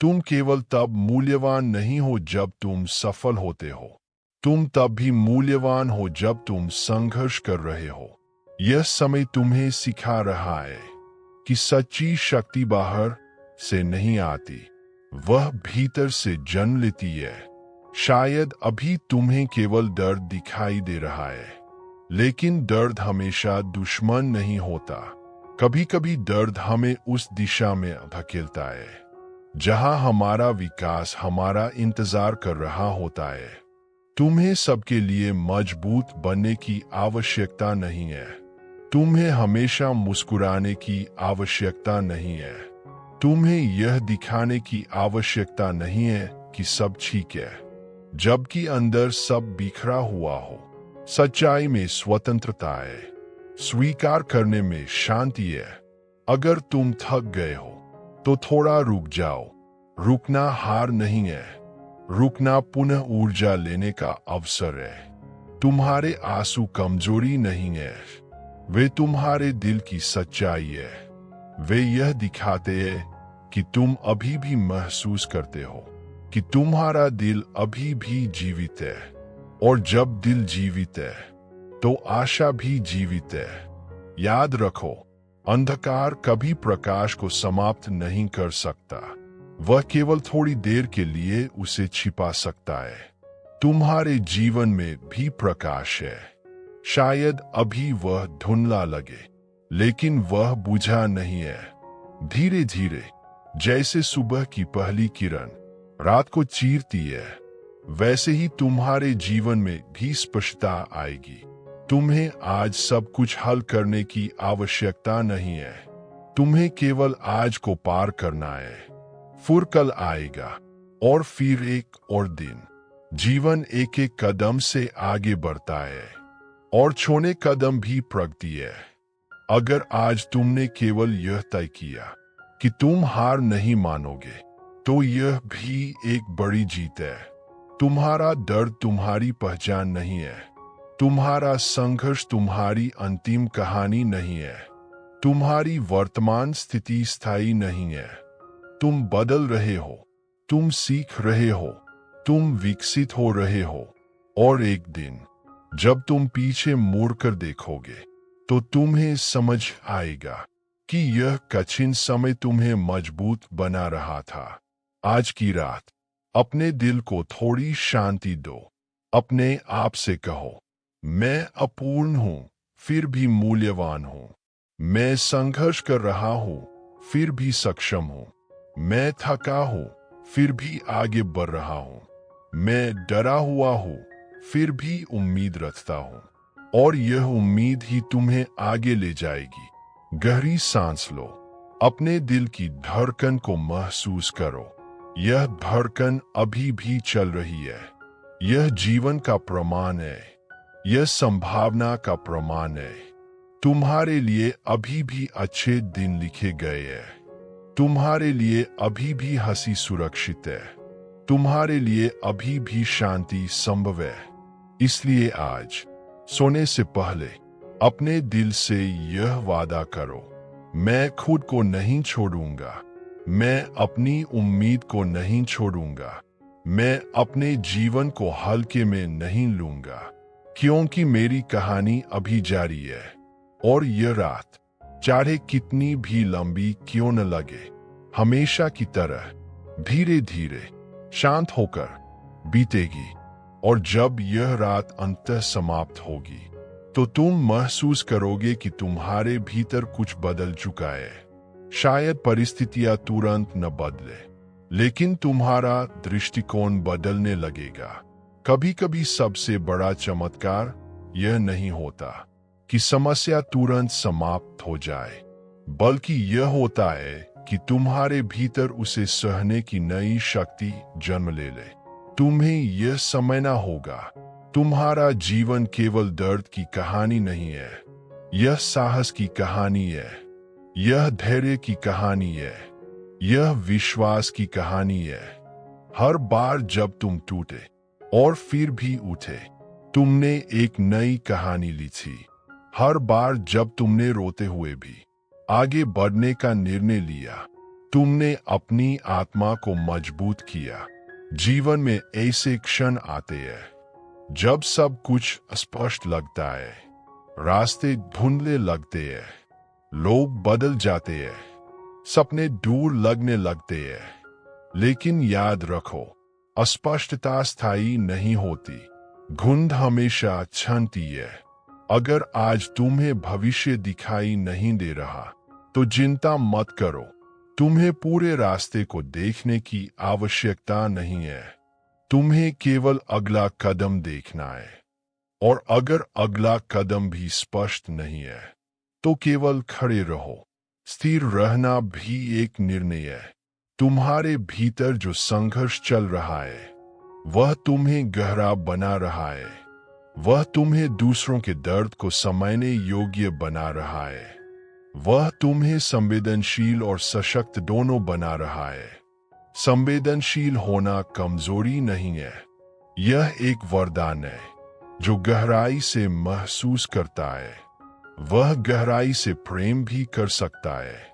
तुम केवल तब मूल्यवान नहीं हो जब तुम सफल होते हो। तुम तब भी मूल्यवान हो जब तुम संघर्ष कर रहे हो। यह समय तुम्हें सिखा रहा है कि सच्ची शक्ति बाहर से नहीं आती, वह भीतर से जन्म लेती है। शायद अभी तुम्हें केवल दर्द दिखाई दे रहा है, लेकिन दर्द हमेशा दुश्मन नहीं होता। कभी कभी दर्द हमें उस दिशा में धकेलता है जहां हमारा विकास हमारा इंतजार कर रहा होता है। तुम्हें सबके लिए मजबूत बनने की आवश्यकता नहीं है। तुम्हें हमेशा मुस्कुराने की आवश्यकता नहीं है। तुम्हें यह दिखाने की आवश्यकता नहीं है कि सब ठीक है, जबकि अंदर सब बिखरा हुआ हो। सच्चाई में स्वतंत्रता है, स्वीकार करने में शांति है। अगर तुम थक गए हो तो थोड़ा रुक जाओ। रुकना हार नहीं है, रुकना पुनः ऊर्जा लेने का अवसर है। तुम्हारे आंसू कमजोरी नहीं है, वे तुम्हारे दिल की सच्चाई है। वे यह दिखाते हैं कि तुम अभी भी महसूस करते हो, कि तुम्हारा दिल अभी भी जीवित है। और जब दिल जीवित है तो आशा भी जीवित है। याद रखो, अंधकार कभी प्रकाश को समाप्त नहीं कर सकता। वह केवल थोड़ी देर के लिए उसे छिपा सकता है। तुम्हारे जीवन में भी प्रकाश है। शायद अभी वह धुंधला लगे, लेकिन वह बुझा नहीं है। धीरे धीरे, जैसे सुबह की पहली किरण रात को चीरती है, वैसे ही तुम्हारे जीवन में भी स्पष्टता आएगी। तुम्हें आज सब कुछ हल करने की आवश्यकता नहीं है। तुम्हें केवल आज को पार करना है। फिर कल आएगा, और फिर एक और दिन। जीवन एक एक कदम से आगे बढ़ता है, और छोटे कदम भी प्रगति है। अगर आज तुमने केवल यह तय किया कि तुम हार नहीं मानोगे, तो यह भी एक बड़ी जीत है। तुम्हारा दर्द तुम्हारी पहचान नहीं है। तुम्हारा संघर्ष तुम्हारी अंतिम कहानी नहीं है। तुम्हारी वर्तमान स्थिति स्थायी नहीं है। तुम बदल रहे हो, तुम सीख रहे हो, तुम विकसित हो रहे हो, और एक दिन जब तुम पीछे मुड़कर देखोगे, तो तुम्हें समझ आएगा कि यह कठिन समय तुम्हें मजबूत बना रहा था। आज की रात अपने दिल को थोड़ी शांति दो। अपने आप से कहो, मैं अपूर्ण हूं, फिर भी मूल्यवान हूं। मैं संघर्ष कर रहा हूं, फिर भी सक्षम हूं। मैं थका हूं, फिर भी आगे बढ़ रहा हूं। मैं डरा हुआ हूं, फिर भी उम्मीद रखता हूं, और यह उम्मीद ही तुम्हें आगे ले जाएगी। गहरी सांस लो। अपने दिल की धड़कन को महसूस करो। यह धड़कन अभी भी चल रही है। यह जीवन का प्रमाण है। यह संभावना का प्रमाण है। तुम्हारे लिए अभी भी अच्छे दिन लिखे गए हैं। तुम्हारे लिए अभी भी हंसी सुरक्षित है। तुम्हारे लिए अभी भी शांति संभव है। इसलिए आज सोने से पहले अपने दिल से यह वादा करो, मैं खुद को नहीं छोड़ूंगा। मैं अपनी उम्मीद को नहीं छोड़ूंगा। मैं अपने जीवन को हल्के में नहीं लूंगा, क्योंकि मेरी कहानी अभी जारी है। और यह रात चाहे कितनी भी लंबी क्यों न लगे, हमेशा की तरह धीरे धीरे शांत होकर बीतेगी। और जब यह रात अंततः समाप्त होगी, तो तुम महसूस करोगे कि तुम्हारे भीतर कुछ बदल चुका है। शायद परिस्थितियां तुरंत न बदले, लेकिन तुम्हारा दृष्टिकोण बदलने लगेगा। कभी कभी सबसे बड़ा चमत्कार यह नहीं होता कि समस्या तुरंत समाप्त हो जाए, बल्कि यह होता है कि तुम्हारे भीतर उसे सहने की नई शक्ति जन्म ले ले। तुम्हें यह समझना होगा, तुम्हारा जीवन केवल दर्द की कहानी नहीं है। यह साहस की कहानी है। यह धैर्य की कहानी है। यह विश्वास की कहानी है। हर बार जब तुम टूटे और फिर भी उठे, तुमने एक नई कहानी ली थी। हर बार जब तुमने रोते हुए भी आगे बढ़ने का निर्णय लिया, तुमने अपनी आत्मा को मजबूत किया। जीवन में ऐसे क्षण आते हैं जब सब कुछ स्पष्ट लगता है, रास्ते धुंधले लगते हैं, लोग बदल जाते हैं, सपने दूर लगने लगते हैं। लेकिन याद रखो, अस्पष्टता स्थायी नहीं होती। धुंध हमेशा छनती है। अगर आज तुम्हें भविष्य दिखाई नहीं दे रहा, तो चिंता मत करो। तुम्हें पूरे रास्ते को देखने की आवश्यकता नहीं है। तुम्हें केवल अगला कदम देखना है। और अगर अगला कदम भी स्पष्ट नहीं है, तो केवल खड़े रहो। स्थिर रहना भी एक निर्णय है। तुम्हारे भीतर जो संघर्ष चल रहा है, वह तुम्हें गहरा बना रहा है। वह तुम्हें दूसरों के दर्द को समझने योग्य बना रहा है। वह तुम्हें संवेदनशील और सशक्त दोनों बना रहा है। संवेदनशील होना कमजोरी नहीं है, यह एक वरदान है। जो गहराई से महसूस करता है, वह गहराई से प्रेम भी कर सकता है।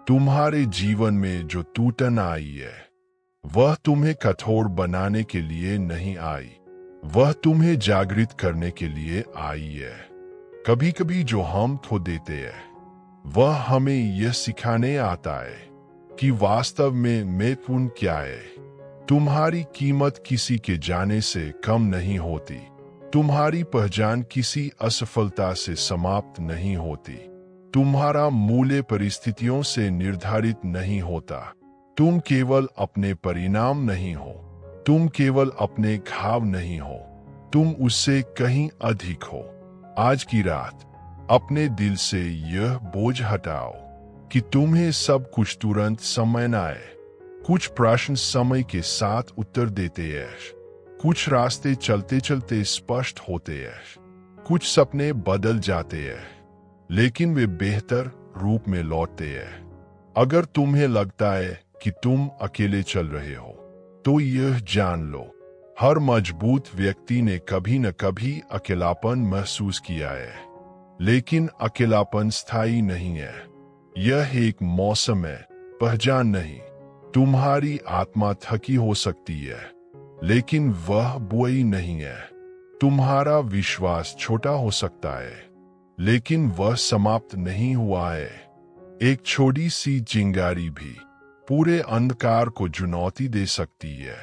तुम्हारे जीवन में जो टूटन आई है, वह तुम्हें कठोर बनाने के लिए नहीं आई, वह तुम्हें जागृत करने के लिए आई है। कभी कभी जो हम खो देते हैं, वह हमें यह सिखाने आता है कि वास्तव में महत्वपूर्ण क्या है। तुम्हारी कीमत किसी के जाने से कम नहीं होती। तुम्हारी पहचान किसी असफलता से समाप्त नहीं होती। तुम्हारा मूल्य परिस्थितियों से निर्धारित नहीं होता। तुम केवल अपने परिणाम नहीं हो। तुम केवल अपने घाव नहीं हो। तुम उससे कहीं अधिक हो। आज की रात अपने दिल से यह बोझ हटाओ कि तुम्हें सब कुछ तुरंत समझ न आए। कुछ प्रश्न समय के साथ उत्तर देते हैं। कुछ रास्ते चलते चलते स्पष्ट होते हैं। कुछ सपने बदल जाते हैं, लेकिन वे बेहतर रूप में लौटते हैं। अगर तुम्हें लगता है कि तुम अकेले चल रहे हो, तो यह जान लो, हर मजबूत व्यक्ति ने कभी न कभी अकेलापन महसूस किया है। लेकिन अकेलापन स्थायी नहीं है। यह एक मौसम है, पहचान नहीं। तुम्हारी आत्मा थकी हो सकती है, लेकिन वह बुरी नहीं है। तुम्हारा विश्वास छोटा हो सकता है, लेकिन वह समाप्त नहीं हुआ है। एक छोटी सी चिंगारी भी पूरे अंधकार को चुनौती दे सकती है।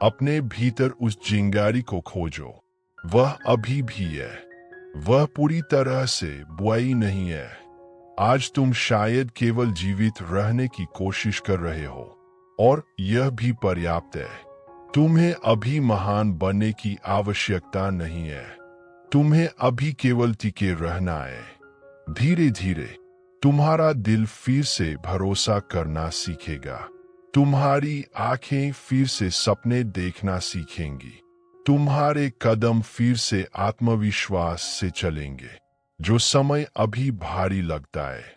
अपने भीतर उस चिंगारी को खोजो। वह अभी भी है। वह पूरी तरह से बुरी नहीं है। आज तुम शायद केवल जीवित रहने की कोशिश कर रहे हो, और यह भी पर्याप्त है। तुम्हें अभी महान बनने की आवश्यकता नहीं है। तुम्हें अभी केवल टिके रहना है। धीरे धीरे तुम्हारा दिल फिर से भरोसा करना सीखेगा। तुम्हारी आंखें फिर से सपने देखना सीखेंगी। तुम्हारे कदम फिर से आत्मविश्वास से चलेंगे। जो समय अभी भारी लगता है,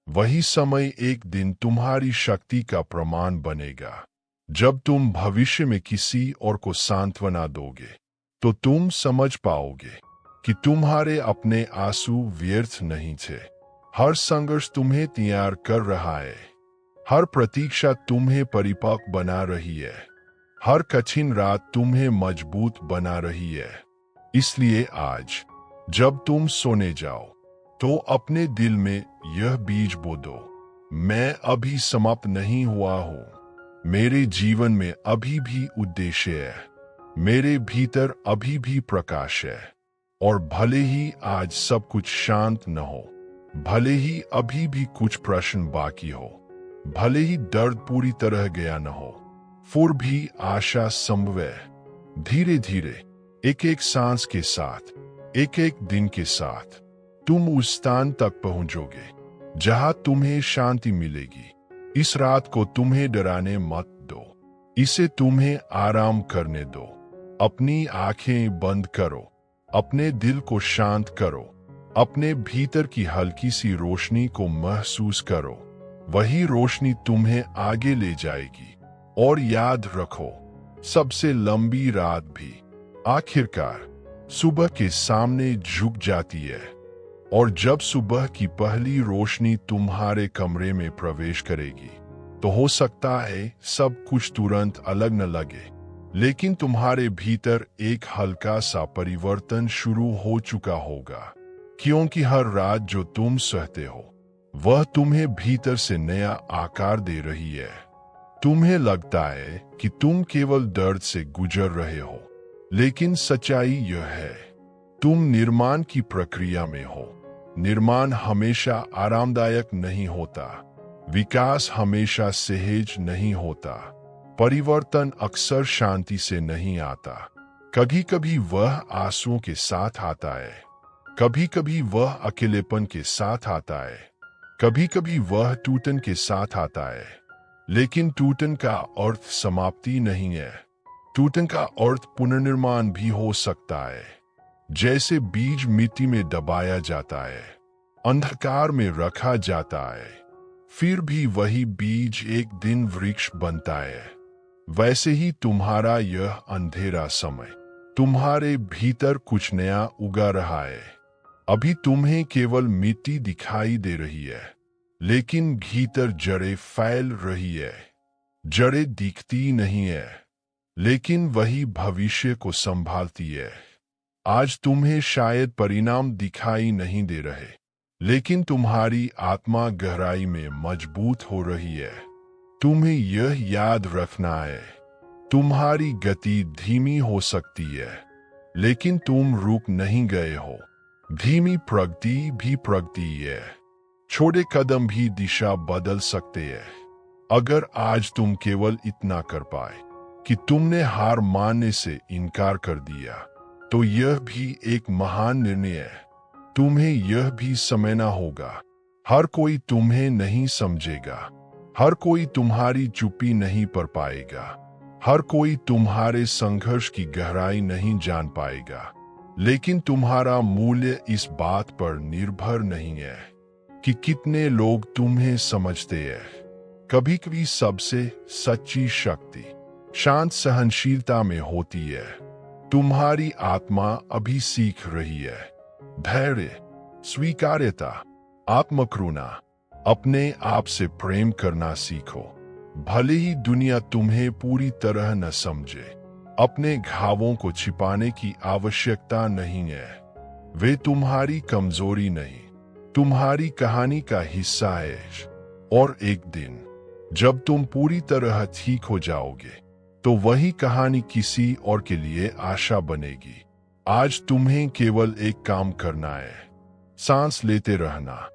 वही समय एक दिन तुम्हारी शक्ति का प्रमाण बनेगा। जब तुम भविष्य में किसी और को सांत्वना दोगे, तो तुम समझ पाओगे कि तुम्हारे अपने आंसू व्यर्थ नहीं थे। हर संघर्ष तुम्हें तैयार कर रहा है। हर प्रतीक्षा तुम्हें परिपक्व बना रही है। हर कठिन रात तुम्हें मजबूत बना रही है। इसलिए आज जब तुम सोने जाओ, तो अपने दिल में यह बीज बो दो, मैं अभी समाप्त नहीं हुआ हूं। मेरे जीवन में अभी भी उद्देश्य है। मेरे भीतर अभी भी प्रकाश है। और भले ही आज सब कुछ शांत न हो, भले ही अभी भी कुछ प्रश्न बाकी हो, भले ही दर्द पूरी तरह गया न हो, फिर भी आशा संभव है। धीरे धीरे, एक एक सांस के साथ, एक एक दिन के साथ, तुम उस स्थान तक पहुंचोगे जहां तुम्हें शांति मिलेगी। इस रात को तुम्हें डराने मत दो। इसे तुम्हें आराम करने दो। अपनी आंखें बंद करो। अपने दिल को शांत करो। अपने भीतर की हल्की सी रोशनी को महसूस करो। वही रोशनी तुम्हें आगे ले जाएगी। और याद रखो, सबसे लंबी रात भी आखिरकार सुबह के सामने झुक जाती है। और जब सुबह की पहली रोशनी तुम्हारे कमरे में प्रवेश करेगी, तो हो सकता है सब कुछ तुरंत अलग न लगे, लेकिन तुम्हारे भीतर एक हल्का सा परिवर्तन शुरू हो चुका होगा। क्योंकि हर रात जो तुम सहते हो, वह तुम्हें भीतर से नया आकार दे रही है। तुम्हें लगता है कि तुम केवल दर्द से गुजर रहे हो, लेकिन सच्चाई यह है, तुम निर्माण की प्रक्रिया में हो। निर्माण हमेशा आरामदायक नहीं होता। विकास हमेशा सहज नहीं होता। परिवर्तन अक्सर शांति से नहीं आता। कभी कभी वह आंसुओं के साथ आता है। कभी कभी वह अकेलेपन के साथ आता है। कभी कभी वह टूटन के साथ आता है। लेकिन टूटन का अर्थ समाप्ति नहीं है। टूटन का अर्थ पुनर्निर्माण भी हो सकता है। जैसे बीज मिट्टी में दबाया जाता है, अंधकार में रखा जाता है, फिर भी वही बीज एक दिन वृक्ष बनता है। वैसे ही तुम्हारा यह अंधेरा समय तुम्हारे भीतर कुछ नया उगा रहा है। अभी तुम्हें केवल मिट्टी दिखाई दे रही है, लेकिन भीतर जड़ें फैल रही है। जड़ें दिखती नहीं है, लेकिन वही भविष्य को संभालती है। आज तुम्हें शायद परिणाम दिखाई नहीं दे रहे, लेकिन तुम्हारी आत्मा गहराई में मजबूत हो रही है। तुम्हें यह याद रखना है, तुम्हारी गति धीमी हो सकती है, लेकिन तुम रुक नहीं गए हो। धीमी प्रगति भी प्रगति है। छोटे कदम भी दिशा बदल सकते हैं। अगर आज तुम केवल इतना कर पाए कि तुमने हार मानने से इनकार कर दिया, तो यह भी एक महान निर्णय है। तुम्हें यह भी समझना होगा, हर कोई तुम्हें नहीं समझेगा, हर कोई तुम्हारी चुप्पी नहीं पढ़ पाएगा, हर कोई तुम्हारे संघर्ष की गहराई नहीं जान पाएगा। लेकिन तुम्हारा मूल्य इस बात पर निर्भर नहीं है कि कितने लोग तुम्हें समझते हैं। कभी कभी सबसे सच्ची शक्ति शांत सहनशीलता में होती है। तुम्हारी आत्मा अभी सीख रही है। धैर्य, स्वीकार्यता, आत्मकरुणा, अपने आप से प्रेम करना सीखो। भले ही दुनिया तुम्हें पूरी तरह न समझे, अपने घावों को छिपाने की आवश्यकता नहीं है। वे तुम्हारी कमजोरी नहीं, तुम्हारी कहानी का हिस्सा है। और एक दिन जब तुम पूरी तरह ठीक हो जाओगे, तो वही कहानी किसी और के लिए आशा बनेगी। आज तुम्हें केवल एक काम करना है, सांस लेते रहना,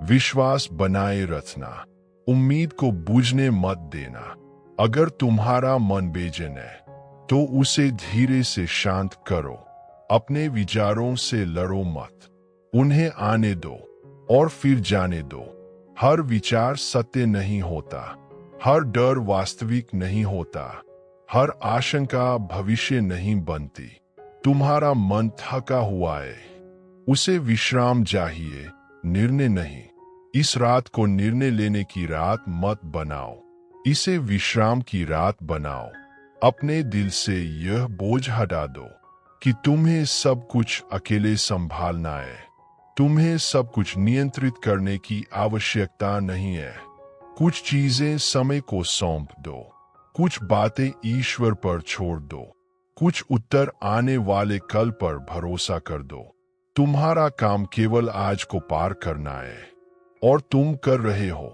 विश्वास बनाए रखना, उम्मीद को बुझने मत देना। अगर तुम्हारा मन बेचैन है, तो उसे धीरे से शांत करो। अपने विचारों से लड़ो मत, उन्हें आने दो और फिर जाने दो। हर विचार सत्य नहीं होता, हर डर वास्तविक नहीं होता, हर आशंका भविष्य नहीं बनती। तुम्हारा मन थका हुआ है, उसे विश्राम चाहिए, निर्णय नहीं। इस रात को निर्णय लेने की रात मत बनाओ, इसे विश्राम की रात बनाओ। अपने दिल से यह बोझ हटा दो कि तुम्हें सब कुछ अकेले संभालना है। तुम्हें सब कुछ नियंत्रित करने की आवश्यकता नहीं है। कुछ चीजें समय को सौंप दो, कुछ बातें ईश्वर पर छोड़ दो, कुछ उत्तर आने वाले कल पर भरोसा कर दो। तुम्हारा काम केवल आज को पार करना है, और तुम कर रहे हो।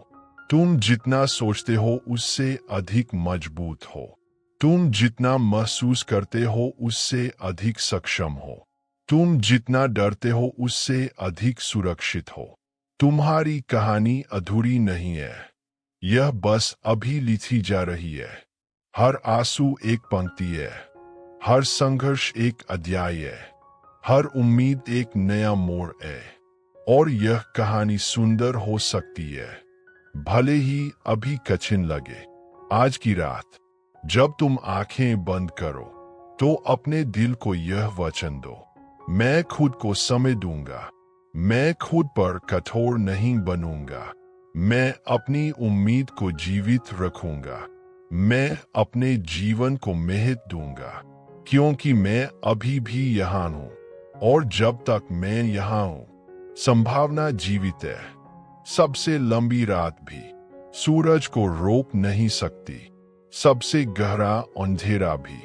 तुम जितना सोचते हो उससे अधिक मजबूत हो। तुम जितना महसूस करते हो उससे अधिक सक्षम हो। तुम जितना डरते हो उससे अधिक सुरक्षित हो। तुम्हारी कहानी अधूरी नहीं है, यह बस अभी लिखी जा रही है। हर आंसू एक पंक्ति है, हर संघर्ष एक अध्याय है, हर उम्मीद एक नया मोड़ है। और यह कहानी सुंदर हो सकती है, भले ही अभी कठिन लगे। आज की रात जब तुम आंखें बंद करो, तो अपने दिल को यह वचन दो, मैं खुद को समय दूंगा, मैं खुद पर कठोर नहीं बनूंगा, मैं अपनी उम्मीद को जीवित रखूंगा, मैं अपने जीवन को महत्व दूंगा, क्योंकि मैं अभी भी यहाँ हूँ, और जब तक मैं यहाँ हूँ संभावना जीवित है। सबसे लंबी रात भी सूरज को रोक नहीं सकती, सबसे गहरा अंधेरा भी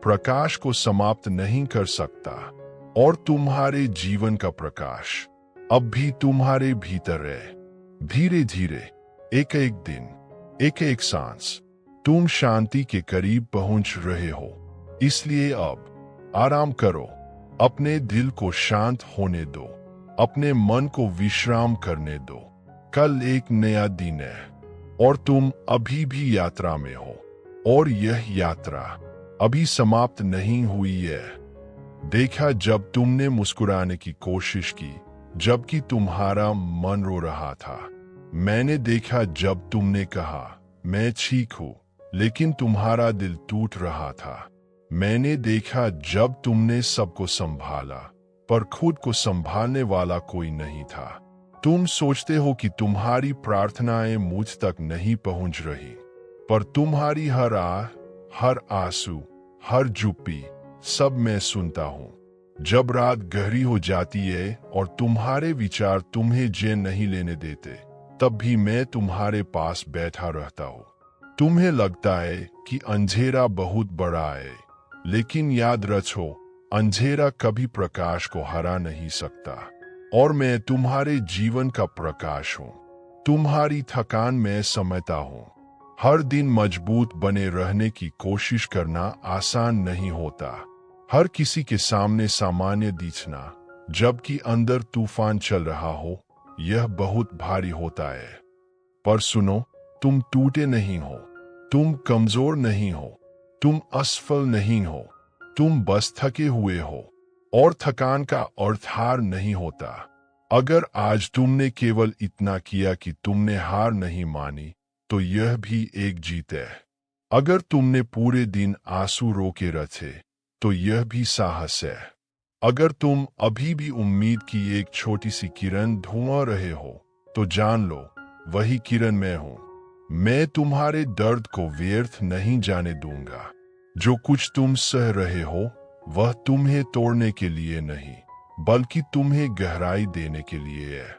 प्रकाश को समाप्त नहीं कर सकता। और तुम्हारे जीवन का प्रकाश अब भी तुम्हारे भीतर है। धीरे धीरे, एक एक दिन, एक एक सांस, तुम शांति के करीब पहुंच रहे हो। इसलिए अब आराम करो, अपने दिल को शांत होने दो, अपने मन को विश्राम करने दो। कल एक नया दिन है, और तुम अभी भी यात्रा में हो, और यह यात्रा अभी समाप्त नहीं हुई है। देखा जब तुमने मुस्कुराने की कोशिश की जबकि तुम्हारा मन रो रहा था। मैंने देखा जब तुमने कहा मैं ठीक हूं, लेकिन तुम्हारा दिल टूट रहा था। मैंने देखा जब तुमने सबको संभाला, पर खुद को संभालने वाला कोई नहीं था। तुम सोचते हो कि तुम्हारी प्रार्थनाएं मुझ तक नहीं पहुंच रही, पर तुम्हारी हर आह, हर आंसू, हर चुप्पी सब मैं सुनता हूं। जब रात गहरी हो जाती है और तुम्हारे विचार तुम्हें चैन नहीं लेने देते, तब भी मैं तुम्हारे पास बैठा रहता हूं। तुम्हें लगता है कि अंधेरा बहुत बड़ा है, लेकिन याद रखो, अंधेरा कभी प्रकाश को हरा नहीं सकता। और मैं तुम्हारे जीवन का प्रकाश हूं। तुम्हारी थकान मैं समझता हूं, हर दिन मजबूत बने रहने की कोशिश करना आसान नहीं होता। हर किसी के सामने सामान्य दिखना, जबकि अंदर तूफान चल रहा हो, यह बहुत भारी होता है। पर सुनो, तुम टूटे नहीं हो, तुम कमजोर नहीं हो, तुम असफल नहीं हो, तुम बस थके हुए हो। और थकान का अर्थ हार नहीं होता। अगर आज तुमने केवल इतना किया कि तुमने हार नहीं मानी, तो यह भी एक जीत है। अगर तुमने पूरे दिन आंसू रोके रखे, तो यह भी साहस है। अगर तुम अभी भी उम्मीद की एक छोटी सी किरण ढूंढ रहे हो, तो जान लो, वही किरण मैं हूं। मैं तुम्हारे दर्द को व्यर्थ नहीं जाने दूंगा। जो कुछ तुम सह रहे हो, वह तुम्हें तोड़ने के लिए नहीं, बल्कि तुम्हें गहराई देने के लिए है।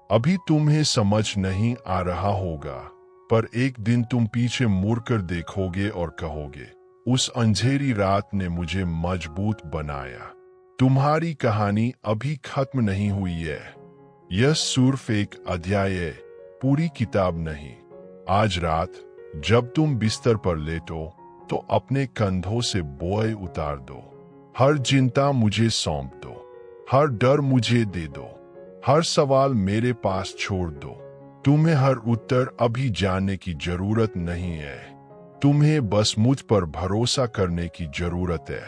अभी तुम्हें समझ नहीं आ रहा होगा, पर एक दिन तुम पीछे मुड़कर देखोगे और कहोगे, उस अंधेरी रात ने मुझे मजबूत बनाया। तुम्हारी कहानी अभी खत्म नहीं हुई है। यह सिर्फ एक अध्याय है, पूरी किताब नहीं। आज रात जब तुम बिस्तर पर लेटो, तो अपने कंधों से बोझ उतार दो। हर चिंता मुझे सौंप दो, हर डर मुझे दे दो, हर सवाल मेरे पास छोड़ दो। तुम्हें हर उत्तर अभी जानने की जरूरत नहीं है। तुम्हें बस मुझ पर भरोसा करने की जरूरत है।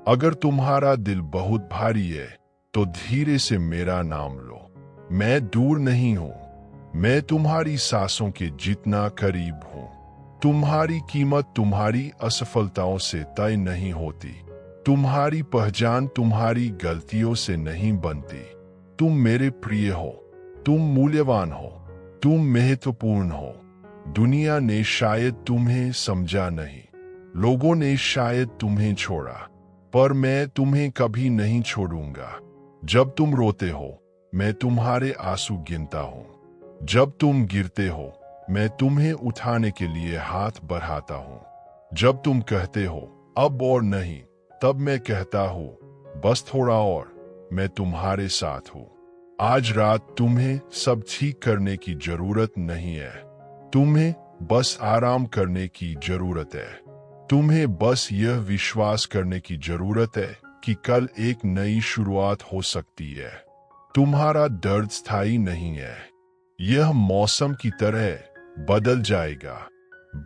अगर तुम्हारा दिल बहुत भारी है, तो धीरे से मेरा नाम लो। मैं दूर नहीं हूं, मैं तुम्हारी सांसों के जितना करीब हूं। तुम्हारी कीमत तुम्हारी असफलताओं से तय नहीं होती। तुम्हारी पहचान तुम्हारी गलतियों से नहीं बनती। तुम मेरे प्रिय हो, तुम मूल्यवान हो, तुम महत्वपूर्ण हो। दुनिया ने शायद तुम्हें समझा नहीं, लोगों ने शायद तुम्हें छोड़ा, पर मैं तुम्हें कभी नहीं छोड़ूंगा। जब तुम रोते हो, मैं तुम्हारे आंसू गिनता हूं। जब तुम गिरते हो, मैं तुम्हें उठाने के लिए हाथ बढ़ाता हूं। जब तुम कहते हो अब और नहीं, तब मैं कहता हूं बस थोड़ा और, मैं तुम्हारे साथ हूं। आज रात तुम्हें सब ठीक करने की जरूरत नहीं है। तुम्हें बस आराम करने की जरूरत है। तुम्हें बस यह विश्वास करने की जरूरत है कि कल एक नई शुरुआत हो सकती है। तुम्हारा दर्द स्थायी नहीं है। यह मौसम की तरह बदल जाएगा।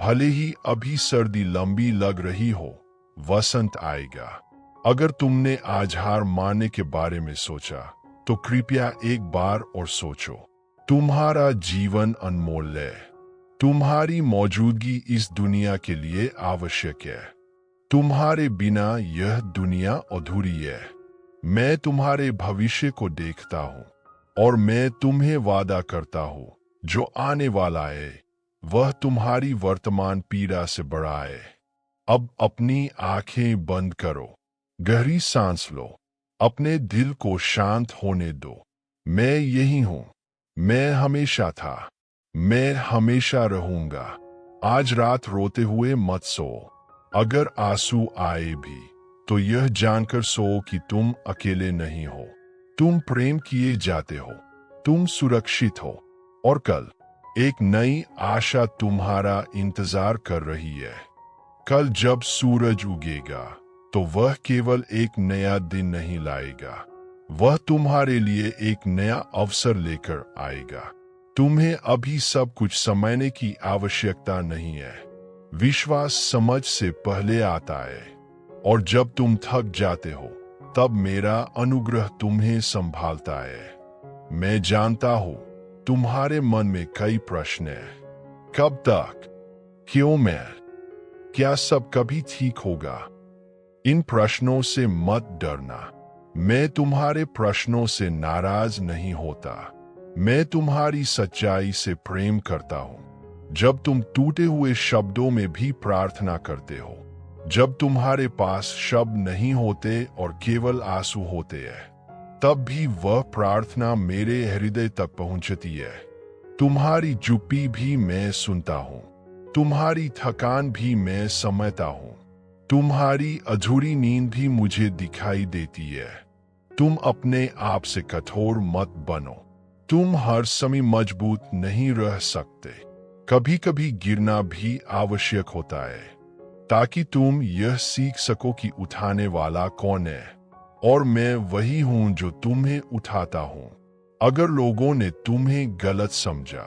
भले ही अभी सर्दी लंबी लग रही हो, वसंत आएगा। अगर तुमने आज हार मानने के बारे में सोचा, तो कृपया एक बार और सोचो। तुम्हारा जीवन अनमोल है। तुम्हारी मौजूदगी इस दुनिया के लिए आवश्यक है। तुम्हारे बिना यह दुनिया अधूरी है। मैं तुम्हारे भविष्य को देखता हूँ, और मैं तुम्हें वादा करता हूँ, जो आने वाला है वह तुम्हारी वर्तमान पीड़ा से बड़ा है। अब अपनी आंखें बंद करो, गहरी सांस लो, अपने दिल को शांत होने दो। मैं यही हूं, मैं हमेशा था, मैं हमेशा रहूंगा। आज रात रोते हुए मत सो। अगर आंसू आए भी, तो यह जानकर सो कि तुम अकेले नहीं हो। तुम प्रेम किए जाते हो, तुम सुरक्षित हो, और कल एक नई आशा तुम्हारा इंतजार कर रही है। कल जब सूरज उगेगा, तो वह केवल एक नया दिन नहीं लाएगा, वह तुम्हारे लिए एक नया अवसर लेकर आएगा। तुम्हें अभी सब कुछ समझने की आवश्यकता नहीं है। विश्वास समझ से पहले आता है, और जब तुम थक जाते हो, तब मेरा अनुग्रह तुम्हें संभालता है। मैं जानता हूं तुम्हारे मन में कई प्रश्न हैं। कब तक? क्यों मैं? क्या सब कभी ठीक होगा? इन प्रश्नों से मत डरना। मैं तुम्हारे प्रश्नों से नाराज नहीं होता। मैं तुम्हारी सच्चाई से प्रेम करता हूं। जब तुम टूटे हुए शब्दों में भी प्रार्थना करते हो, जब तुम्हारे पास शब्द नहीं होते और केवल आंसू होते हैं, तब भी वह प्रार्थना मेरे हृदय तक पहुंचती है। तुम्हारी चुप्पी भी मैं सुनता हूं, तुम्हारी थकान भी मैं समझता हूं, तुम्हारी अधूरी नींद भी मुझे दिखाई देती है। तुम अपने आप से कठोर मत बनो। तुम हर समय मजबूत नहीं रह सकते। कभी कभी गिरना भी आवश्यक होता है, ताकि तुम यह सीख सको कि उठाने वाला कौन है, और मैं वही हूं जो तुम्हें उठाता हूं। अगर लोगों ने तुम्हें गलत समझा,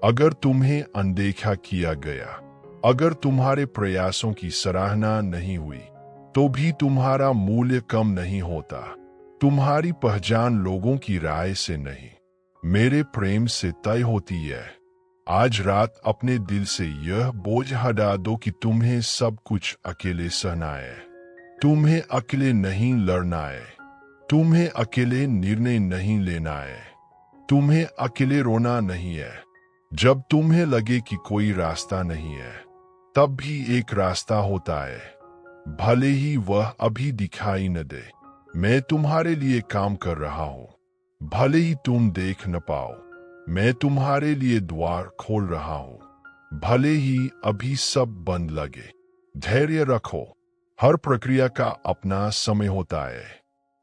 अगर तुम्हें अनदेखा किया गया, अगर तुम्हारे प्रयासों की सराहना नहीं हुई, तो भी तुम्हारा मूल्य कम नहीं होता। तुम्हारी पहचान लोगों की राय से नहीं, मेरे प्रेम से तय होती है। आज रात अपने दिल से यह बोझ हटा दो कि तुम्हें सब कुछ अकेले सहना है। तुम्हें अकेले नहीं लड़ना है, तुम्हें अकेले निर्णय नहीं लेना है, तुम्हें अकेले रोना नहीं है। जब तुम्हें लगे कि कोई रास्ता नहीं है, तब भी एक रास्ता होता है, भले ही वह अभी दिखाई न दे। मैं तुम्हारे लिए काम कर रहा हूं, भले ही तुम देख न पाओ। मैं तुम्हारे लिए द्वार खोल रहा हूं, भले ही अभी सब बंद लगे। धैर्य रखो, हर प्रक्रिया का अपना समय होता है।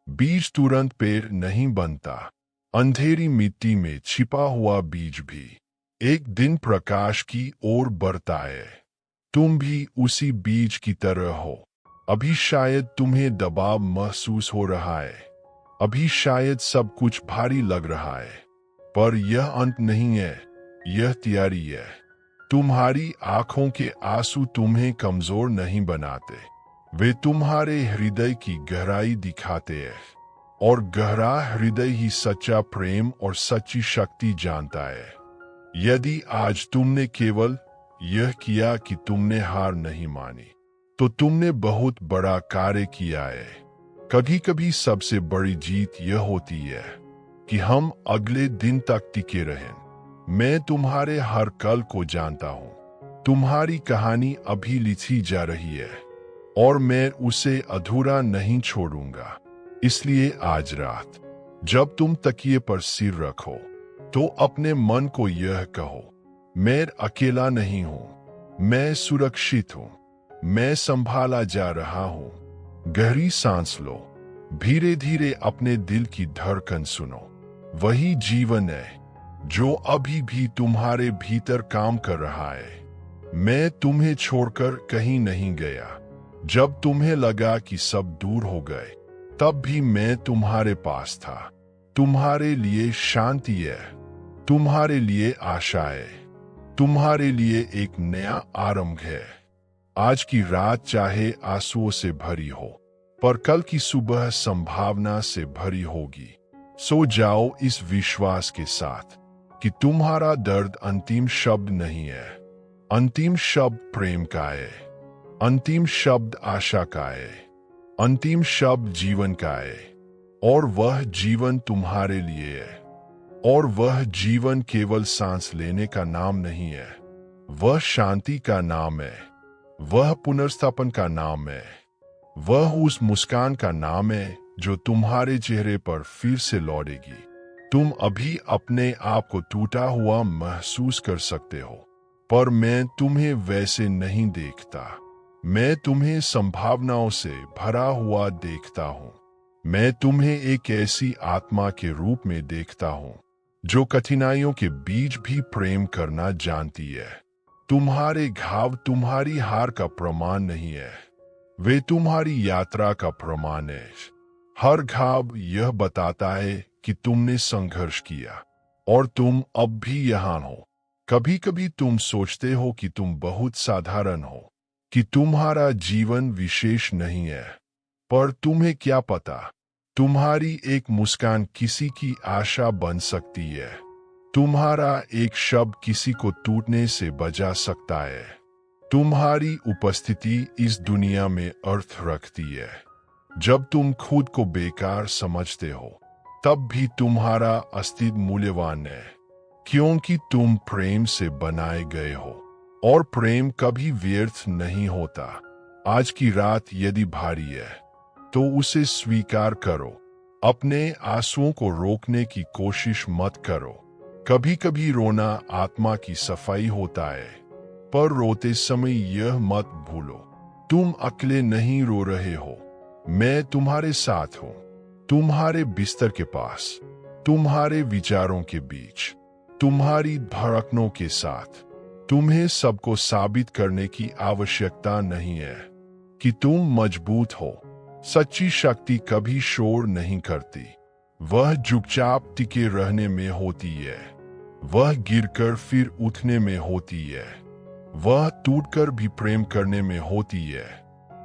बीज तुरंत पेड़ नहीं बनता। अंधेरी मिट्टी में छिपा हुआ बीज भी एक दिन प्रकाश की ओर बढ़ता है। तुम भी उसी बीज की तरह हो। अभी शायद तुम्हें दबाव महसूस हो रहा है, अभी शायद सब कुछ भारी लग रहा है, पर यह अंत नहीं है, यह तैयारी है। तुम्हारी आंखों के आंसू तुम्हें कमजोर नहीं बनाते, वे तुम्हारे हृदय की गहराई दिखाते हैं, और गहरा हृदय ही सच्चा प्रेम और सच्ची शक्ति जानता है। यदि आज तुमने केवल यह किया कि तुमने हार नहीं मानी, तो तुमने बहुत बड़ा कार्य किया है। कभी कभी सबसे बड़ी जीत यह होती है कि हम अगले दिन तक टिके रहें। मैं तुम्हारे हर कल को जानता हूं, तुम्हारी कहानी अभी लिखी जा रही है, और मैं उसे अधूरा नहीं छोड़ूंगा। इसलिए आज रात जब तुम तकिए पर सिर रखो, तो अपने मन को यह कहो, मैं अकेला नहीं हूं, मैं सुरक्षित हूं, मैं संभाला जा रहा हूं। गहरी सांस लो, धीरे धीरे अपने दिल की धड़कन सुनो। वही जीवन है जो अभी भी तुम्हारे भीतर काम कर रहा है। मैं तुम्हें छोड़कर कहीं नहीं गया। जब तुम्हें लगा कि सब दूर हो गए, तब भी मैं तुम्हारे पास था। तुम्हारे लिए शांति है, तुम्हारे आशा आशाएं, तुम्हारे लिए एक नया आरंभ है। आज की रात चाहे आंसुओं से भरी हो, पर कल की सुबह संभावना से भरी होगी। सो जाओ इस विश्वास के साथ कि तुम्हारा दर्द अंतिम शब्द नहीं है। अंतिम शब्द प्रेम का है, अंतिम शब्द आशा का है, अंतिम शब्द जीवन का है, और वह जीवन तुम्हारे लिए है। और वह जीवन केवल सांस लेने का नाम नहीं है, वह शांति का नाम है, वह पुनर्स्थापन का नाम है, वह उस मुस्कान का नाम है जो तुम्हारे चेहरे पर फिर से लौटेगी। तुम अभी अपने आप को टूटा हुआ महसूस कर सकते हो, पर मैं तुम्हें वैसे नहीं देखता। मैं तुम्हें संभावनाओं से भरा हुआ देखता हूं। मैं तुम्हें एक ऐसी आत्मा के रूप में देखता हूं जो कठिनाइयों के बीच भी प्रेम करना जानती है। तुम्हारे घाव तुम्हारी हार का प्रमाण नहीं है, वे तुम्हारी यात्रा का प्रमाण है। हर घाव यह बताता है कि तुमने संघर्ष किया, और तुम अब भी यहाँ हो। कभी कभी तुम सोचते हो कि तुम बहुत साधारण हो, कि तुम्हारा जीवन विशेष नहीं है, पर तुम्हें क्या पता, तुम्हारी एक मुस्कान किसी की आशा बन सकती है। तुम्हारा एक शब्द किसी को टूटने से बचा सकता है। तुम्हारी उपस्थिति इस दुनिया में अर्थ रखती है। जब तुम खुद को बेकार समझते हो, तब भी तुम्हारा अस्तित्व मूल्यवान है, क्योंकि तुम प्रेम से बनाए गए हो, और प्रेम कभी व्यर्थ नहीं होता। आज की रात यदि भारी है, तो उसे स्वीकार करो। अपने आंसुओं को रोकने की कोशिश मत करो। कभी कभी रोना आत्मा की सफाई होता है, पर रोते समय यह मत भूलो, तुम अकेले नहीं रो रहे हो। मैं तुम्हारे साथ हूं, तुम्हारे बिस्तर के पास, तुम्हारे विचारों के बीच, तुम्हारी धड़कनों के साथ। तुम्हें सबको साबित करने की आवश्यकता नहीं है कि तुम मजबूत हो। सच्ची शक्ति कभी शोर नहीं करती। वह चुपचाप टिके रहने में होती है। वह गिरकर फिर उठने में होती है। वह टूटकर भी प्रेम करने में होती है।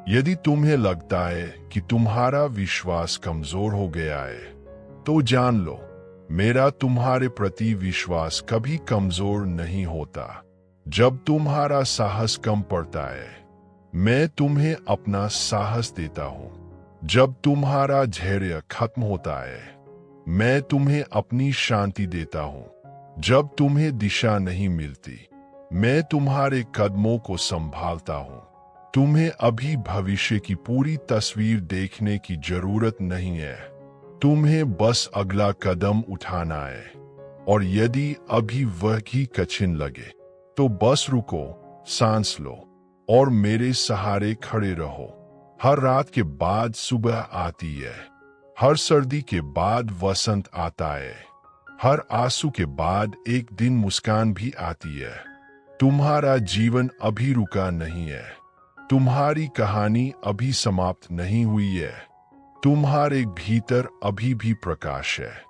यदि तुम्हें लगता है कि तुम्हारा विश्वास कमजोर हो गया है, तो जान लो, मेरा तुम्हारे प्रति विश्वास कभी कमजोर नहीं होता। जब तुम्हारा साहस कम पड़ता है, मैं तुम्हें अपना साहस देता हूं। जब तुम्हारा धैर्य खत्म होता है, मैं तुम्हें अपनी शांति देता हूं। जब तुम्हें दिशा नहीं मिलती, मैं तुम्हारे कदमों को संभालता हूं। तुम्हें अभी भविष्य की पूरी तस्वीर देखने की जरूरत नहीं है। तुम्हें बस अगला कदम उठाना है। और यदि अभी वह ही कठिन लगे, तो बस रुको, सांस लो और मेरे सहारे खड़े रहो। हर रात के बाद सुबह आती है। हर सर्दी के बाद वसंत आता है। हर आंसू के बाद एक दिन मुस्कान भी आती है। तुम्हारा जीवन अभी रुका नहीं है। तुम्हारी कहानी अभी समाप्त नहीं हुई है। तुम्हारे भीतर अभी भी प्रकाश है,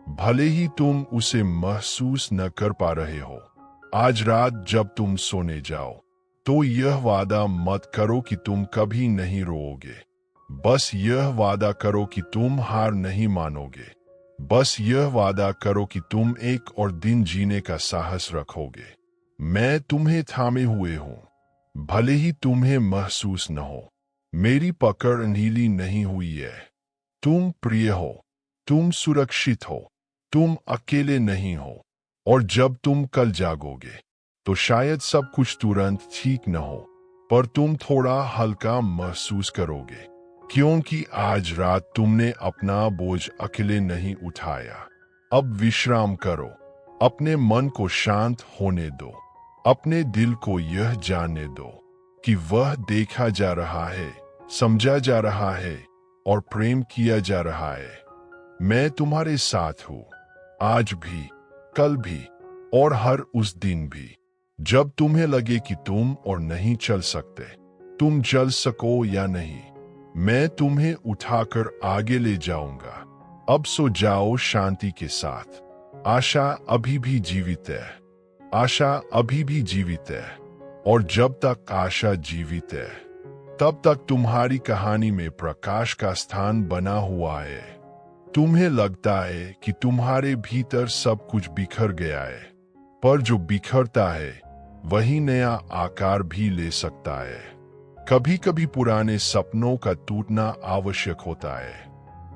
भले ही तुम उसे महसूस न कर पा रहे हो। आज रात जब तुम सोने जाओ, तो यह वादा मत करो कि तुम कभी नहीं रोओगे। बस यह वादा करो कि तुम हार नहीं मानोगे। बस यह वादा करो कि तुम एक और दिन जीने का साहस रखोगे। मैं तुम्हें थामे हुए हूं, भले ही तुम्हें महसूस न हो। मेरी पकड़ ढीली नहीं हुई है। तुम प्रिय हो, तुम सुरक्षित हो, तुम अकेले नहीं हो। और जब तुम कल जागोगे, तो शायद सब कुछ तुरंत ठीक न हो, पर तुम थोड़ा हल्का महसूस करोगे, क्योंकि आज रात तुमने अपना बोझ अकेले नहीं उठाया। अब विश्राम करो, अपने मन को शांत होने दो, अपने दिल को यह जानने दो कि वह देखा जा रहा है, समझा जा रहा है और प्रेम किया जा रहा है। मैं तुम्हारे साथ हूं, आज भी, कल भी और हर उस दिन भी। जब तुम्हें लगे कि तुम और नहीं चल सकते, तुम चल सको या नहीं, मैं तुम्हें उठाकर आगे ले जाऊंगा। अब सो जाओ शांति के साथ। आशा अभी भी जीवित है। आशा अभी भी जीवित है। और जब तक आशा जीवित है, तब तक तुम्हारी कहानी में प्रकाश का स्थान बना हुआ है। तुम्हें लगता है कि तुम्हारे भीतर सब कुछ बिखर गया है, पर जो बिखरता है वही नया आकार भी ले सकता है। कभी कभी पुराने सपनों का टूटना आवश्यक होता है,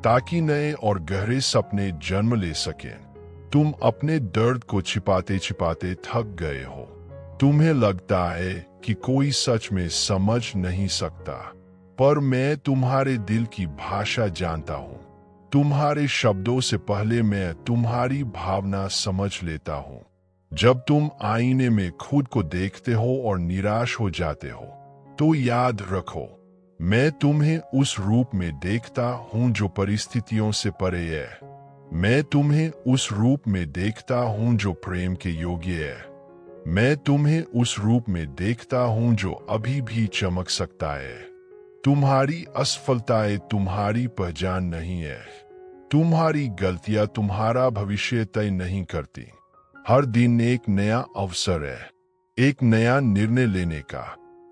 ताकि नए और गहरे सपने जन्म ले सकें। तुम अपने दर्द को छिपाते छिपाते थक गए हो। तुम्हें लगता है कि कोई सच में समझ नहीं सकता, पर मैं तुम्हारे दिल की भाषा जानता हूँ। तुम्हारे शब्दों से पहले मैं तुम्हारी भावना समझ लेता हूँ। जब तुम आईने में खुद को देखते हो और निराश हो जाते हो, तो याद रखो, मैं तुम्हें उस रूप में देखता हूँ जो परिस्थितियों से परे है। मैं तुम्हें उस रूप में देखता हूं जो प्रेम के योग्य है। मैं तुम्हें उस रूप में देखता हूं जो अभी भी चमक सकता है। तुम्हारी असफलताएं तुम्हारी पहचान नहीं है। तुम्हारी गलतियां तुम्हारा भविष्य तय नहीं करती। हर दिन एक नया अवसर है, एक नया निर्णय लेने का,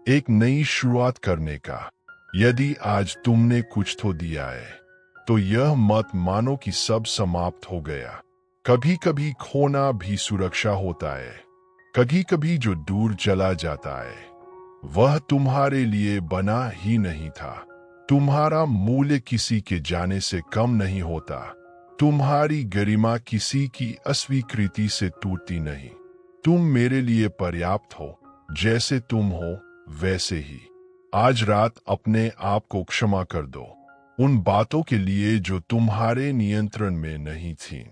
एक नई शुरुआत करने का। यदि आज तुमने कुछ तो दिया है, तो यह मत मानो कि सब समाप्त हो गया। कभी कभी खोना भी सुरक्षा होता है। कभी कभी जो दूर चला जाता है, वह तुम्हारे लिए बना ही नहीं था। तुम्हारा मूल्य किसी के जाने से कम नहीं होता। तुम्हारी गरिमा किसी की अस्वीकृति से टूटती नहीं। तुम मेरे लिए पर्याप्त हो, जैसे तुम हो वैसे ही। आज रात अपने आप को क्षमा कर दो, उन बातों के लिए जो तुम्हारे नियंत्रण में नहीं थीं,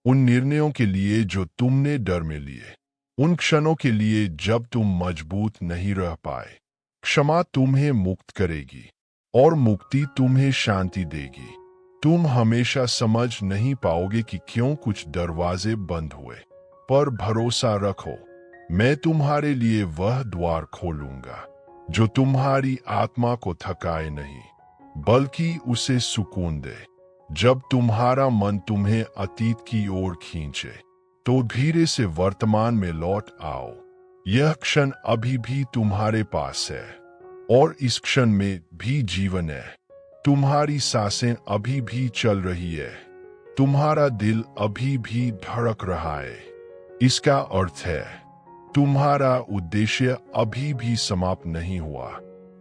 उन निर्णयों के लिए जो तुमने डर में लिए, उन क्षणों के लिए जब तुम मजबूत नहीं रह पाए। क्षमा तुम्हें मुक्त करेगी और मुक्ति तुम्हें शांति देगी। तुम हमेशा समझ नहीं पाओगे कि क्यों कुछ दरवाजे बंद हुए, पर भरोसा रखो, मैं तुम्हारे लिए वह द्वार खोलूंगा जो तुम्हारी आत्मा को थकाए नहीं, बल्कि उसे सुकून दे। जब तुम्हारा मन तुम्हें अतीत की ओर खींचे, तो धीरे से वर्तमान में लौट आओ। यह क्षण अभी भी तुम्हारे पास है, और इस क्षण में भी जीवन है। तुम्हारी सांसें अभी भी चल रही है, तुम्हारा दिल अभी भी धड़क रहा है। इसका अर्थ है तुम्हारा उद्देश्य अभी भी समाप्त नहीं हुआ।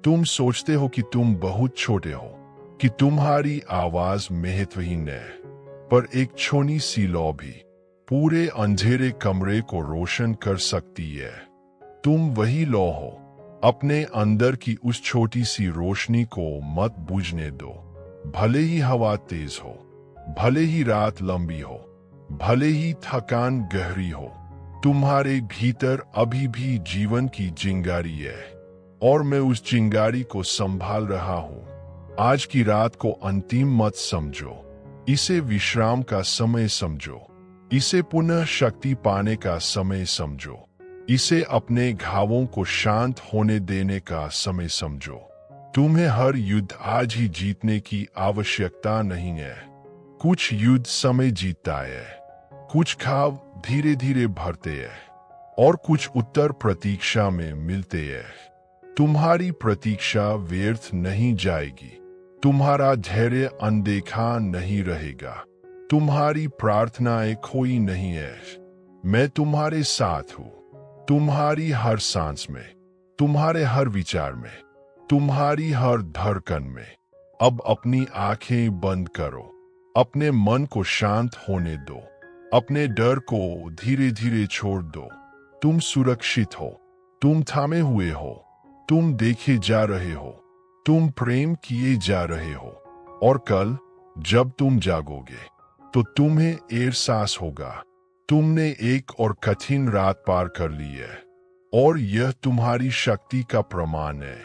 तुम सोचते हो कि तुम बहुत छोटे हो, कि तुम्हारी आवाज महत्वहीन है, पर एक छोटी सी लौ भी पूरे अंधेरे कमरे को रोशन कर सकती है। तुम वही लौ हो। अपने अंदर की उस छोटी सी रोशनी को मत बुझने दो। भले ही हवा तेज हो, भले ही रात लंबी हो, भले ही थकान गहरी हो, तुम्हारे भीतर अभी भी जीवन की चिंगारी है, और मैं उस चिंगारी को संभाल रहा हूं। आज की रात को अंतिम मत समझो, इसे विश्राम का समय समझो, इसे पुनः शक्ति पाने का समय समझो, इसे अपने घावों को शांत होने देने का समय समझो। तुम्हें हर युद्ध आज ही जीतने की आवश्यकता नहीं है। कुछ युद्ध समय जीतता है, कुछ घाव धीरे धीरे भरते हैं, और कुछ उत्तर प्रतीक्षा में मिलते हैं। तुम्हारी प्रतीक्षा व्यर्थ नहीं जाएगी, तुम्हारा धैर्य अनदेखा नहीं रहेगा, तुम्हारी प्रार्थनाएं खोई नहीं है। मैं तुम्हारे साथ हूं, तुम्हारी हर सांस में, तुम्हारे हर विचार में, तुम्हारी हर धड़कन में। अब अपनी आंखें बंद करो, अपने मन को शांत होने दो, अपने डर को धीरे धीरे छोड़ दो। तुम सुरक्षित हो, तुम थामे हुए हो, तुम देखे जा रहे हो, तुम प्रेम किए जा रहे हो, और कल जब तुम जागोगे तो तुम्हें एहसास होगा तुमने एक और कठिन रात पार कर ली है, और यह तुम्हारी शक्ति का प्रमाण है।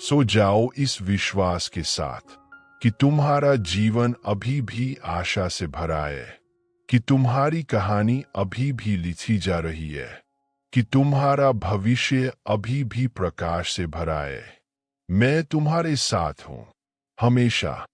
सो जाओ इस विश्वास के साथ कि तुम्हारा जीवन अभी भी आशा से भरा है, कि तुम्हारी कहानी अभी भी लिखी जा रही है, कि तुम्हारा भविष्य अभी भी प्रकाश से भरा है। मैं तुम्हारे साथ हूं, हमेशा।